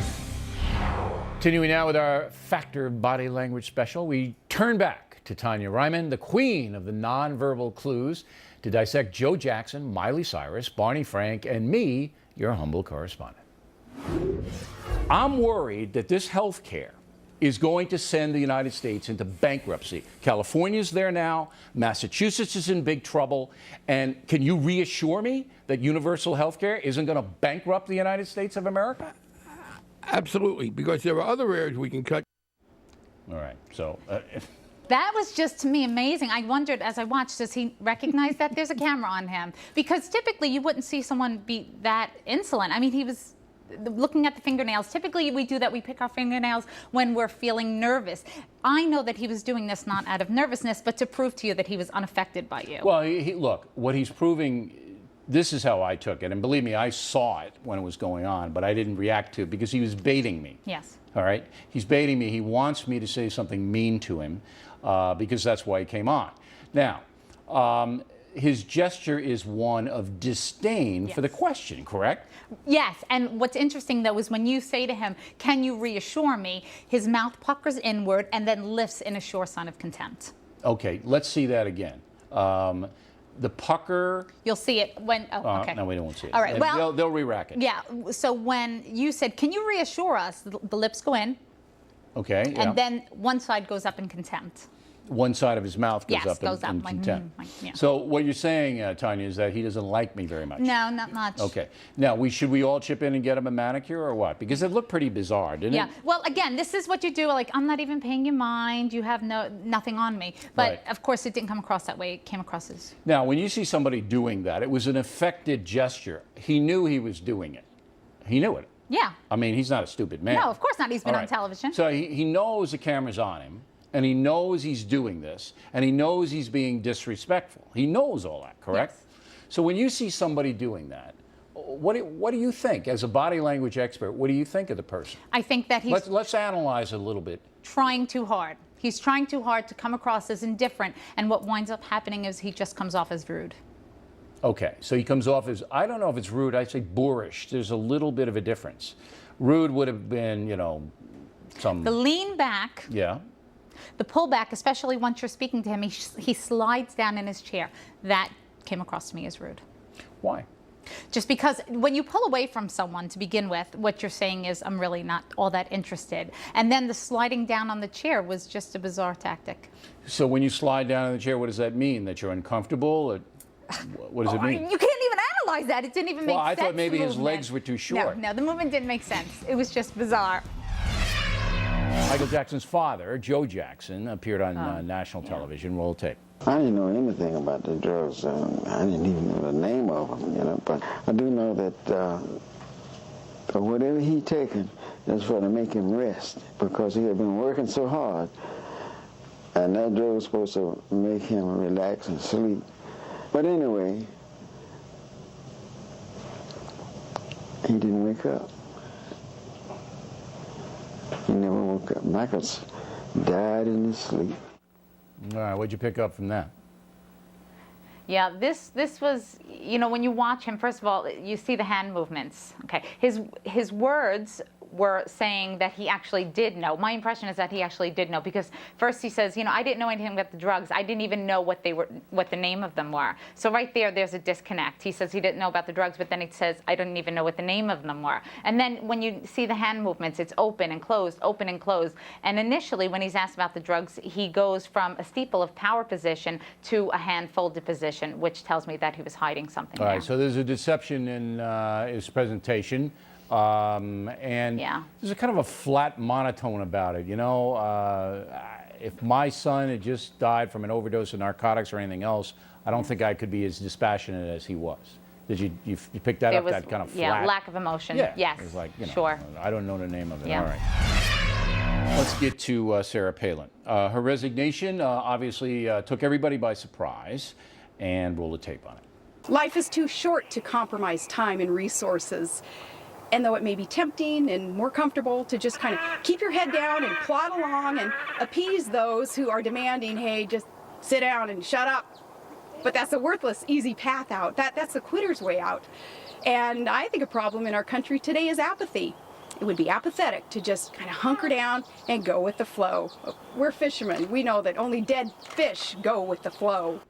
Continuing now with our Factor Body Language special, we turn back to Tonya Reiman, the queen of the nonverbal clues, to dissect Joe Jackson, Miley Cyrus, Barney Frank, and me, your humble correspondent. I'm worried that this health care is going to send the United States into bankruptcy. California's there now, Massachusetts is in big trouble, and can you reassure me that universal health care isn't going to bankrupt the United States of America? Absolutely, because there are other areas we can cut. All right, so... That was just, to me, amazing. I wondered, as I watched, does he recognize that there's a camera on him? Because typically you wouldn't see someone be that insolent. I mean, he was looking at the fingernails. Typically we do that. We pick our fingernails when we're feeling nervous. I know that he was doing this not out of nervousness, but to prove to you that he was unaffected by you. Well, look, what he's proving this is how I took it. And believe me, I saw it when it was going on, but I didn't react to it because he was baiting me. Yes. All right? He's baiting me. He wants me to say something mean to him because that's why he came on. Now, his gesture is one of disdain for the question, correct? Yes, and what's interesting though is when you say to him, "Can you reassure me?" his mouth puckers inward and then lifts in a sure sign of contempt. Okay, let's see that again. The pucker. You'll see it when. Oh, okay. No, we won't see it. All right. Well, they'll re-rack it. Yeah. So when you said, "Can you reassure us?" the lips go in. Okay. Yeah. And then one side goes up in contempt. One side of his mouth goes up in like, contempt. Yeah. So what you're saying, Tonya, is that he doesn't like me very much. No, not much. Okay. Now, should we all chip in and get him a manicure or what? Because it looked pretty bizarre, didn't it? Yeah. Well, again, this is what you do. Like, I'm not even paying you mind. You have nothing on me. But Right. of course, it didn't come across that way. It came across as. Now, when you see somebody doing that, it was an affected gesture. He knew he was doing it. He knew it. Yeah. I mean, he's not a stupid man. No, of course not. He's been All on right. television. So he knows the camera's on him, and he knows he's doing this, and he knows he's being disrespectful. He knows all that, correct? Yes. So when you see somebody doing that, what do you think? As a body language expert, what do you think of the person? I think that he's Let's analyze it a little bit. trying too hard. He's trying too hard to come across as indifferent, and what winds up happening is he just comes off as rude. Okay, so he comes off as, I don't know if it's rude, I'd say boorish. There's a little bit of a difference. Rude would have been, some... The lean back, Yeah. the pull back, especially once you're speaking to him, he slides down in his chair. That came across to me as rude. Why? Just because when you pull away from someone to begin with, what you're saying is, I'm really not all that interested. And then the sliding down on the chair was just a bizarre tactic. So when you slide down in the chair, what does that mean? That you're uncomfortable? What does it mean? You can't even analyze that. It didn't even make sense. Well, I thought maybe the his movement. legs were too short. No, the movement didn't make sense. It was just bizarre. Michael Jackson's father, Joe Jackson, appeared on national television. Roll tape. I didn't know anything about the drugs. I didn't even know the name of them, but I do know that whatever he taken is for to make him rest, because he had been working so hard, and that drug was supposed to make him relax and sleep. But anyway, he didn't wake up. He never woke up. Michael died in his sleep. All right, what'd you pick up from that? Yeah, this was, when you watch him, first of all, you see the hand movements. Okay, his words were saying that he actually did know. My impression is that he actually did know, because first he says, I didn't know anything about the drugs. I didn't even know what the name of them were. So right there's a disconnect. He says he didn't know about the drugs, but then he says, I didn't even know what the name of them were. And then when you see the hand movements, it's open and closed, open and closed. And initially, when he's asked about the drugs, he goes from a steeple of power position to a hand folded position, which tells me that he was hiding something. All right, so there's a deception in his presentation. And there's a kind of a flat monotone about it. If my son had just died from an overdose of narcotics or anything else, I don't think I could be as dispassionate as he was. Did you pick that up? That kind of flat? Yeah, lack of emotion. Yeah, yes. It was like, sure. I don't know the name of it. Yeah. All right. Let's get to Sarah Palin. Her resignation obviously took everybody by surprise, and roll the tape on it. Life is too short to compromise time and resources. And though it may be tempting and more comfortable to just kind of keep your head down and plod along and appease those who are demanding, hey, just sit down and shut up. But that's a worthless, easy path out. That's the quitter's way out. And I think a problem in our country today is apathy. It would be apathetic to just kind of hunker down and go with the flow. We're fishermen. We know that only dead fish go with the flow.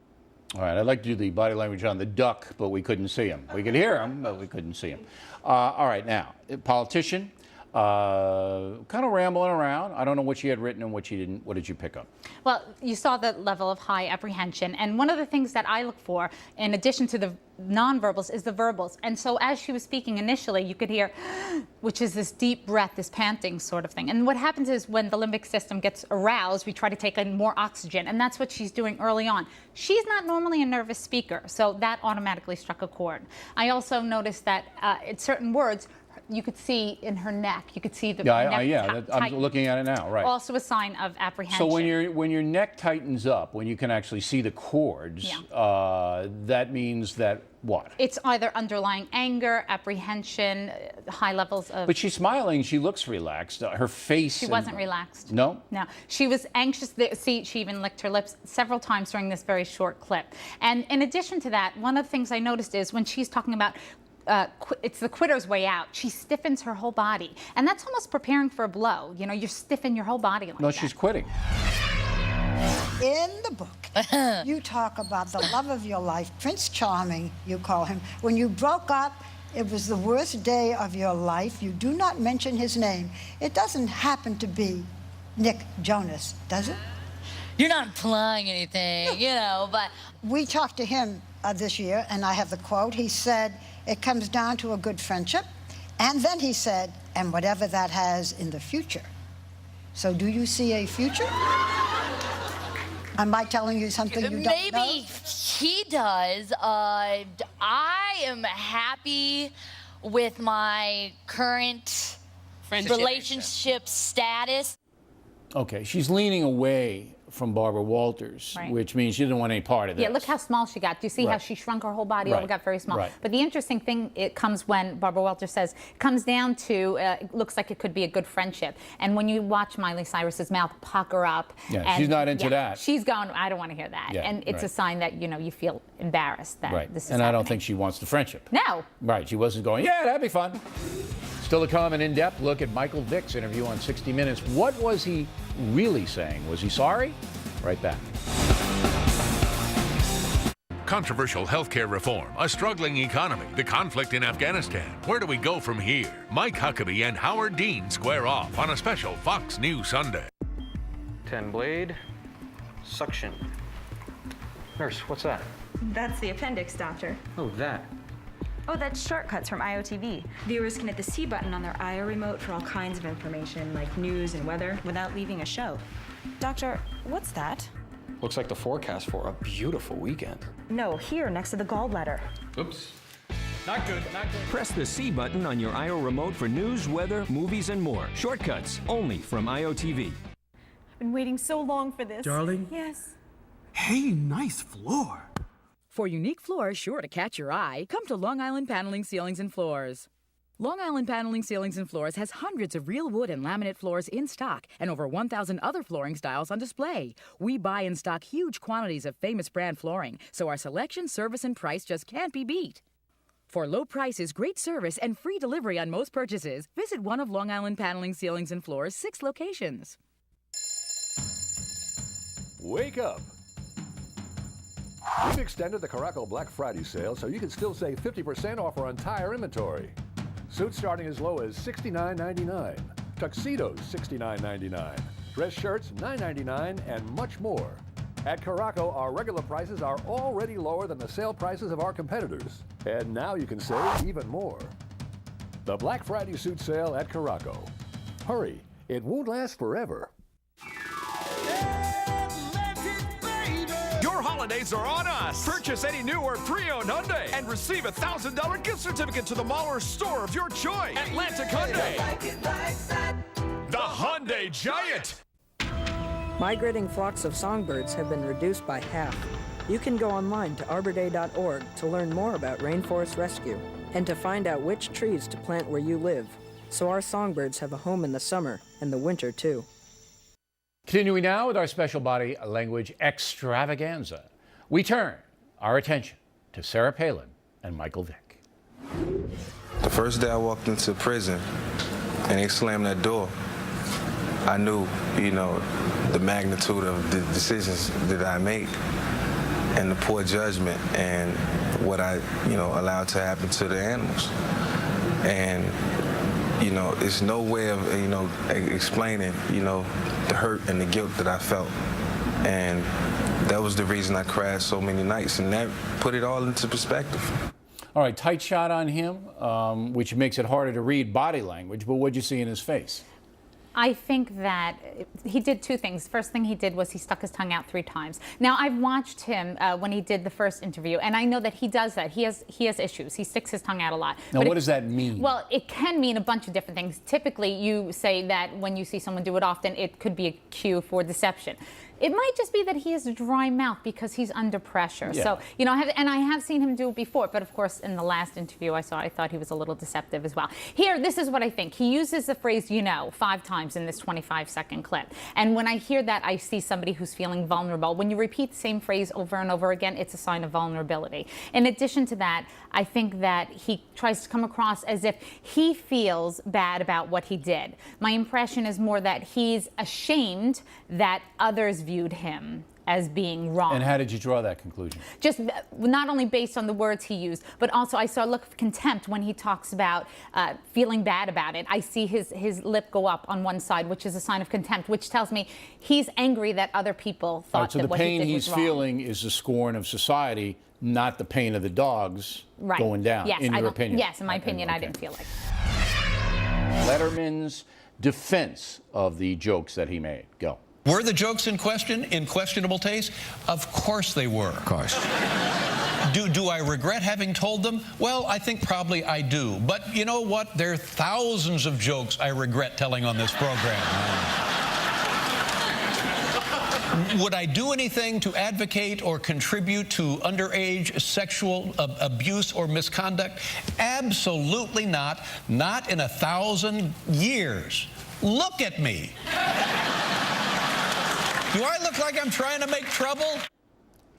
All right, I'd like to do the body language on the duck, but we couldn't see him. We could hear him, but we couldn't see him. All right, now, politician, kind of rambling around. I don't know what she had written and what she didn't. What did you pick up? Well, you saw the level of high apprehension. And one of the things that I look for, in addition to the nonverbals, is the verbals. And so as she was speaking initially, you could hear, which is this deep breath, this panting sort of thing. And what happens is when the limbic system gets aroused, we try to take in more oxygen. And that's what she's doing early on. She's not normally a nervous speaker, so that automatically struck a chord. I also noticed that at certain words, you could see in her neck, you could see the I'm tighten. looking at it now, right. Also a sign of apprehension. So when your neck tightens up, when you can actually see the cords, that means that what? It's either underlying anger, apprehension, high levels of... But she's smiling. She looks relaxed. Her face... She wasn't relaxed. No? No. She was anxious. See, she even licked her lips several times during this very short clip. And in addition to that, one of the things I noticed is when she's talking about it's the quitter's way out, she stiffens her whole body. And that's almost preparing for a blow. You know, you stiffen your whole body like that. No, she's quitting. In the book, you talk about the love of your life, Prince Charming, you call him. When you broke up, it was the worst day of your life. You do not mention his name. It doesn't happen to be Nick Jonas, does it? You're not implying anything, you know, but... We talked to him this year, and I have the quote. He said, it comes down to a good friendship. And then he said, and whatever that has in the future. So do you see a future? Am I telling you something you don't know? Maybe he does. I am happy with my current relationship status. Okay, she's leaning away from Barbara Walters, which means she didn't want any part of this. Yeah, look how small she got. Do you see how she shrunk her whole body? Got very small. But the interesting thing, it comes when Barbara Walters says, it comes down to, it looks like it could be a good friendship. And when you watch Miley Cyrus's mouth pucker up. Yeah, she's not into that. She's going, I don't want to hear that. Yeah, and it's a sign that, you know, you feel embarrassed that this is And I happening. don't think she wants the friendship. No. Right, she wasn't going, yeah, that'd be fun. Still to come, an in-depth look at Michael Vick's interview on 60 Minutes. What was he really saying? Was he sorry? Right back. Controversial healthcare reform, a struggling economy, the conflict in Afghanistan. Where do we go from here? Mike Huckabee and Howard Dean square off on a special Fox News Sunday. 10 blade, suction. Nurse, what's that? That's the appendix, doctor. Oh, that. Oh, that's shortcuts from IOTV. Viewers can hit the C button on their IO remote for all kinds of information, like news and weather, without leaving a show. Doctor, what's that? Looks like the forecast for a beautiful weekend. No, here, next to the gallbladder. Oops. Not good, not good. Press the C button on your IO remote for news, weather, movies, and more. Shortcuts, only from IOTV. I've been waiting so long for this. Darling? Yes. Hey, nice floor. For unique floors sure to catch your eye, come to Long Island Paneling Ceilings and Floors. Long Island Paneling Ceilings and Floors has hundreds of real wood and laminate floors in stock and over 1,000 other flooring styles on display. We buy and stock huge quantities of famous brand flooring, so our selection, service, and price just can't be beat. For low prices, great service, and free delivery on most purchases, visit one of Long Island Paneling Ceilings and Floors' 6 locations. Wake up. We've extended the Caraco Black Friday sale so you can still save 50% off our entire inventory. Suits starting as low as $69.99, tuxedos $69.99, dress shirts $9.99, and much more. At Caraco, our regular prices are already lower than the sale prices of our competitors. And now you can save even more. The Black Friday suit sale at Caraco. Hurry, it won't last forever. Your holidays are on us. Purchase any new or pre-owned Hyundai and receive a $1,000 gift certificate to the mall or store of your choice. Atlantic Hyundai. The Hyundai Giant. Migrating flocks of songbirds have been reduced by half. You can go online to arborday.org to learn more about rainforest rescue and to find out which trees to plant where you live, so our songbirds have a home in the summer and the winter too. Continuing now with our special body language extravaganza, we turn our attention to Sarah Palin and Michael Vick. The first day I walked into prison and they slammed that door, I knew, the magnitude of the decisions that I make and the poor judgment and what I, allowed to happen to the animals. And it's no way of, explaining, the hurt and the guilt that I felt. And that was the reason I cried so many nights, and that put it all into perspective. All right, tight shot on him, which makes it harder to read body language, but what'd you see in his face? I think that he did two things. First thing he did was he stuck his tongue out 3 times. Now, I've watched him when he did the first interview, and I know that he does that. He has issues. He sticks his tongue out a lot. Now, But what does that mean? Well, it can mean a bunch of different things. Typically, you say that when you see someone do it often, it could be a cue for deception. It might just be that he has a dry mouth because he's under pressure. Yeah. So, you know, I have seen him do it before, but of course, in the last interview I thought he was a little deceptive as well. Here, this is what I think. He uses the phrase, you know, 5 times in this 25-second clip. And when I hear that, I see somebody who's feeling vulnerable. When you repeat the same phrase over and over again, it's a sign of vulnerability. In addition to that, I think that he tries to come across as if he feels bad about what he did. My impression is more that he's ashamed that others viewed him as being wrong. And how did you draw that conclusion? Just not only based on the words he used, but also I saw a look of contempt when he talks about feeling bad about it. I see his lip go up on one side, which is a sign of contempt, which tells me he's angry that other people thought So that the what he pain did he's was wrong. feeling is the scorn of society, not the pain of the dogs going down, Yes, in your opinion. Yes, in my opinion, I didn't feel like. Letterman's defense of the jokes that he made. Go. Were the jokes in question in questionable taste? Of course they were. Of course. Do I regret having told them? Well, I think probably I do. But you know what? There are thousands of jokes I regret telling on this program. Would I do anything to advocate or contribute to underage sexual abuse or misconduct? Absolutely not. Not in 1,000 years. Look at me. Do I look like I'm trying to make trouble?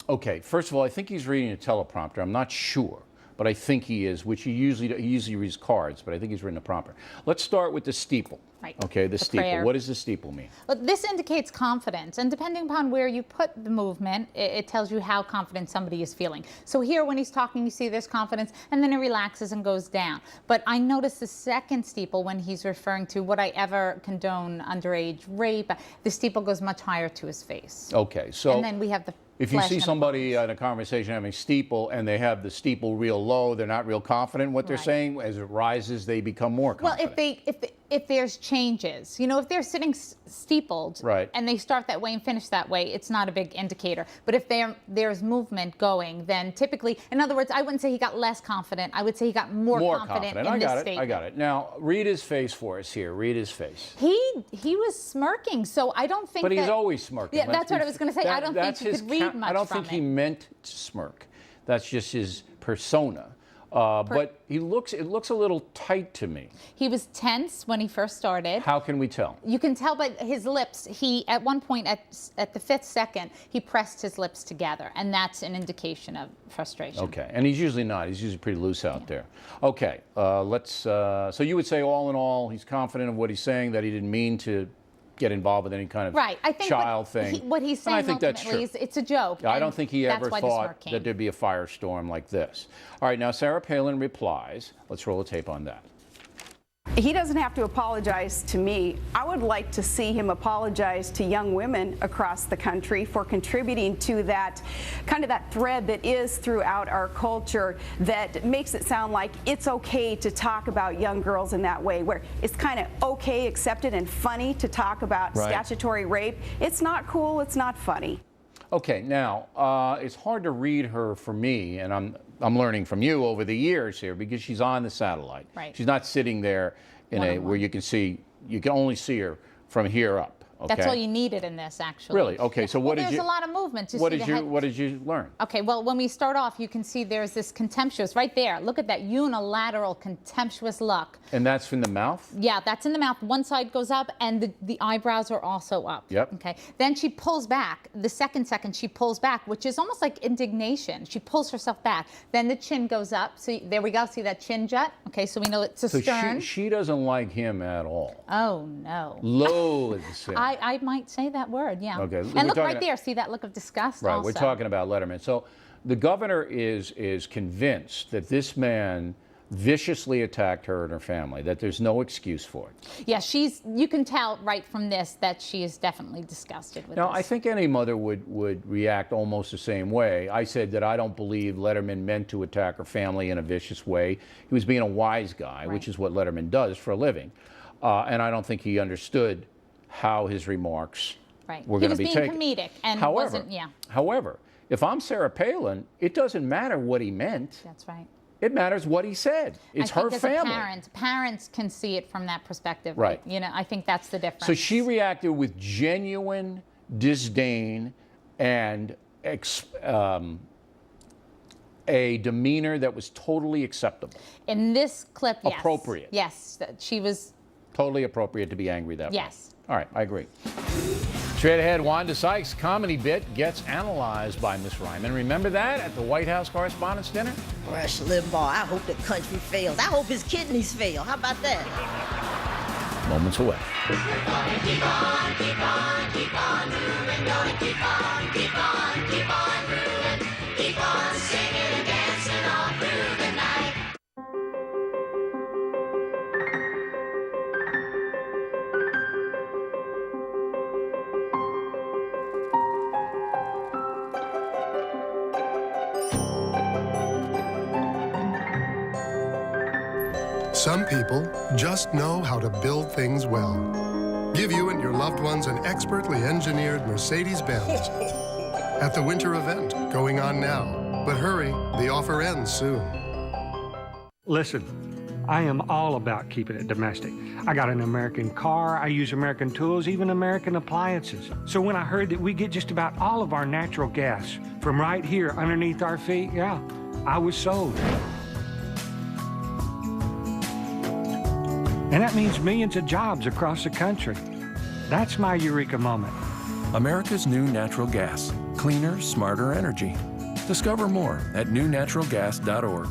Okay, first of all, I think he's reading a teleprompter. I'm not sure, but I think he is, which he usually reads cards, but I think he's reading a prompter. Let's start with the steeple. Right. Okay, the steeple. prayer. What does the steeple mean? Well, this indicates confidence, and depending upon where you put the movement, it tells you how confident somebody is feeling. So here, when he's talking, you see there's confidence, and then it relaxes and goes down. But I noticed the second steeple when he's referring to would I ever condone underage rape, the steeple goes much higher to his face. Okay, so and then we have the if you flesh see and somebody in a conversation having steeple and they have the steeple real low, they're not real confident in what they're saying. As it rises, they become more confident. Well, if there's changes, you know, if they're sitting steepled and they start that way and finish that way, it's not a big indicator. But if there's movement going, then typically, in other words, I wouldn't say he got less confident. I would say he got more confident in this statement. I got it. Now, read his face for us here. Read his face. He was smirking, so I don't think But he's always smirking. Yeah, that's what I was going to say. I don't think you could read much from it. I don't think he meant to smirk. That's just his persona. But it looks a little tight to me. He was tense when he first started. How can we tell? You can tell by his lips. He, at one point, at the 5th second, he pressed his lips together, and that's an indication of frustration. Okay, and he's usually not. He's usually pretty loose out there. Okay, so you would say all in all, he's confident of what he's saying, that he didn't mean to get involved with any kind of I think child thing. What he's saying I think that's ultimately true. is it's a joke. I don't think he ever thought that there'd be a firestorm like this. All right, now Sarah Palin replies. Let's roll a tape on that. He doesn't have to apologize to me. I would like to see him apologize to young women across the country for contributing to that kind of that thread that is throughout our culture that makes it sound like it's okay to talk about young girls in that way, where it's kind of okay, accepted, and funny to talk about statutory rape. It's not cool. It's not funny. Okay, now it's hard to read her for me, and I'm learning from you over the years here because she's on the satellite. Right. She's not sitting there in where you can only see her from here up. Okay? That's all you needed in this, actually. Really? Okay. So what did you? There's a lot of movement. What did you learn? Okay. Well, when we start off, you can see there's this contemptuous right there. Look at that unilateral contemptuous look. And that's from the mouth? Yeah, that's in the mouth. One side goes up, and the eyebrows are also up. Yep. Okay. Then she pulls back. The second she pulls back, which is almost like indignation. She pulls herself back. Then the chin goes up. So there we go. See that chin jut? Okay. So we know it's a stern. She doesn't like him at all. Oh no. Loathes him. I might say that word, yeah. Okay. And look right there, see that look of disgust Right, also. we're talking about Letterman. So the governor is convinced that this man viciously attacked her and her family, that there's no excuse for it. Yeah, you can tell right from this that she is definitely disgusted with Now, this. I think any mother would react almost the same way. I said that I don't believe Letterman meant to attack her family in a vicious way. He was being a wise guy, which is what Letterman does for a living. and I don't think he understood how his remarks were going to be taken. He was being comedic and wasn't, However, if I'm Sarah Palin, it doesn't matter what he meant. That's right. It matters what he said. It's her family. Parents can see it from that perspective. Right. You know, I think that's the difference. So she reacted with genuine disdain and a demeanor that was totally acceptable. In this clip, yes. Appropriate. Yes, she was. Totally appropriate to be angry that way. Yes. All right, I agree. Straight ahead, Wanda Sykes' comedy bit gets analyzed by Miss Reiman. Remember that at the White House Correspondents' Dinner? Rush Limbaugh, I hope the country fails. I hope his kidneys fail. How about that? Moments away. Keep on, keep on, keep on moving, gonna keep on, keep on, keep on moving, keep on singing and dancing all through the night. Some people just know how to build things well. Give you and your loved ones an expertly engineered Mercedes-Benz at the winter event going on now. But hurry, the offer ends soon. Listen, I am all about keeping it domestic. I got an American car, I use American tools, even American appliances. So when I heard that we get just about all of our natural gas from right here underneath our feet, yeah, I was sold. And that means millions of jobs across the country. That's my eureka moment. America's new natural gas. Cleaner, smarter energy. Discover more at newnaturalgas.org.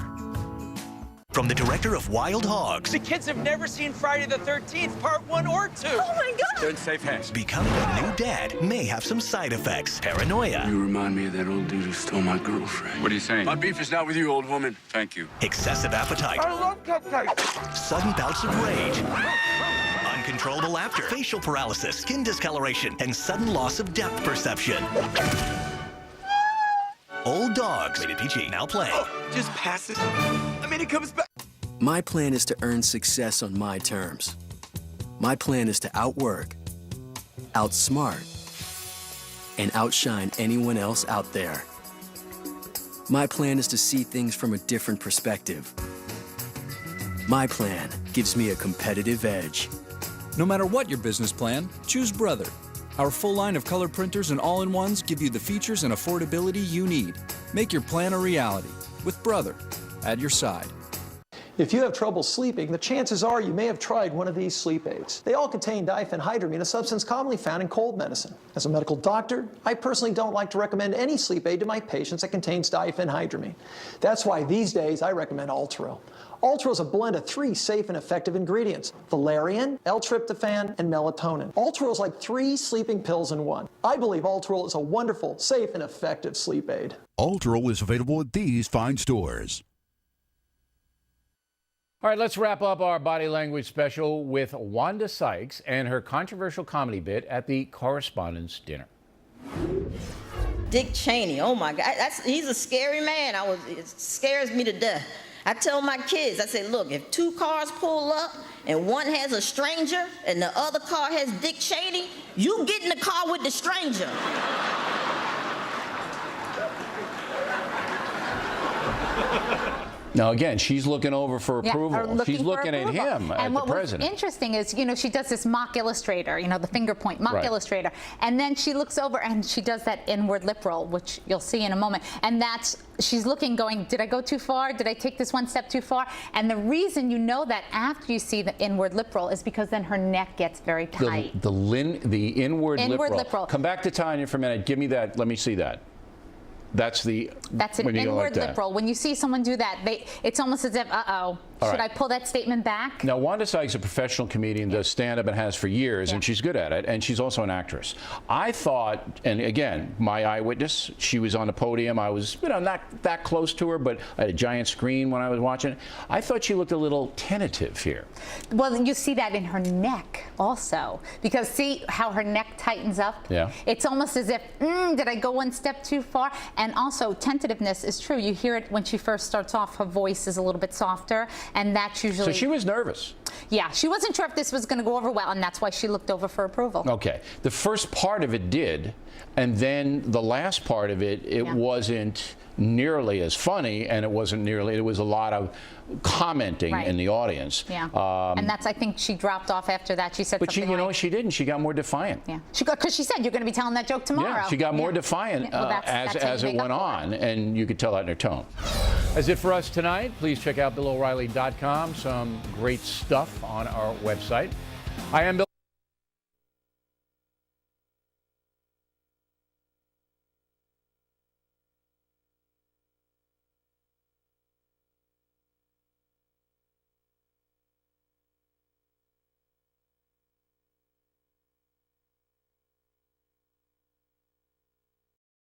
From the director of Wild Hogs. The kids have never seen Friday the 13th, part 1 or 2. Oh my God! They're in safe hands. Becoming a new dad may have some side effects. Paranoia. You remind me of that old dude who stole my girlfriend. What are you saying? My beef is not with you, old woman. Thank you. Excessive appetite. I love cupcakes. Sudden bouts of rage. Uncontrollable laughter. Facial paralysis. Skin discoloration. And sudden loss of depth perception. Old Dogs. Rated PG. Now playing. Just pass it. I mean, it comes back. My plan is to earn success on my terms. My plan is to outwork, outsmart, and outshine anyone else out there. My plan is to see things from a different perspective. My plan gives me a competitive edge. No matter what your business plan, choose Brother. Our full line of color printers and all-in-ones give you the features and affordability you need. Make your plan a reality with Brother at your side. If you have trouble sleeping, the chances are you may have tried one of these sleep aids. They all contain diphenhydramine, a substance commonly found in cold medicine. As a medical doctor, I personally don't like to recommend any sleep aid to my patients that contains diphenhydramine. That's why these days I recommend Ultero. Ultero is a blend of 3 safe and effective ingredients: valerian, L-tryptophan, and melatonin. Ultero is like 3 sleeping pills in one. I believe Ultero is a wonderful, safe, and effective sleep aid. Ultero is available at these fine stores. All right, let's wrap up our body language special with Wanda Sykes and her controversial comedy bit at the Correspondents' Dinner. Dick Cheney, oh my God, he's a scary man. It scares me to death. I tell my kids, I say, look, if 2 cars pull up and one has a stranger and the other car has Dick Cheney, you get in the car with the stranger. Now, again, she's looking over for approval. She's looking at him, at the president. And what was interesting is, you know, she does this mock illustrator, you know, the finger point mock illustrator. And then she looks over and she does that inward lip roll, which you'll see in a moment. And that's, she's looking, going, did I go too far? Did I take this one step too far? And the reason you know that after you see the inward lip roll is because then her neck gets very tight. The inward lip roll. Come back to Tonya for a minute. Give me that. Let me see that. That's an inward lip roll. When you see someone do that, it's almost as if, should I pull that statement back? Now, Wanda Sykes is a professional comedian, does stand-up and has for years, and she's good at it, and she's also an actress. I thought, and again, my eyewitness, she was on the podium. I was, not that close to her, but I had a giant screen when I was watching it. I thought she looked a little tentative here. Well, you see that in her neck also, because see how her neck tightens up? Yeah. It's almost as if, did I go one step too far? And also, tentativeness is true. You hear it when she first starts off, her voice is a little bit softer, and that's usually... So she was nervous. yeah, she wasn't sure if this was going to go over well, and that's why she looked over for approval. Okay. The first part of it did, and then the last part of it, it Yeah. wasn't nearly as funny, and it was a lot of commenting Right. in the audience. Yeah. And that's, I think she dropped off after that. She said But something like, she didn't. She got more defiant. yeah. Because she said, you're going to be telling that joke tomorrow. Yeah, she got more Yeah. defiant Yeah, well, that's how as you it make went up for on, and you could tell that in her tone. That's it for us tonight. Please check out BillO'Reilly.com. Some great stuff on our website. I am Bill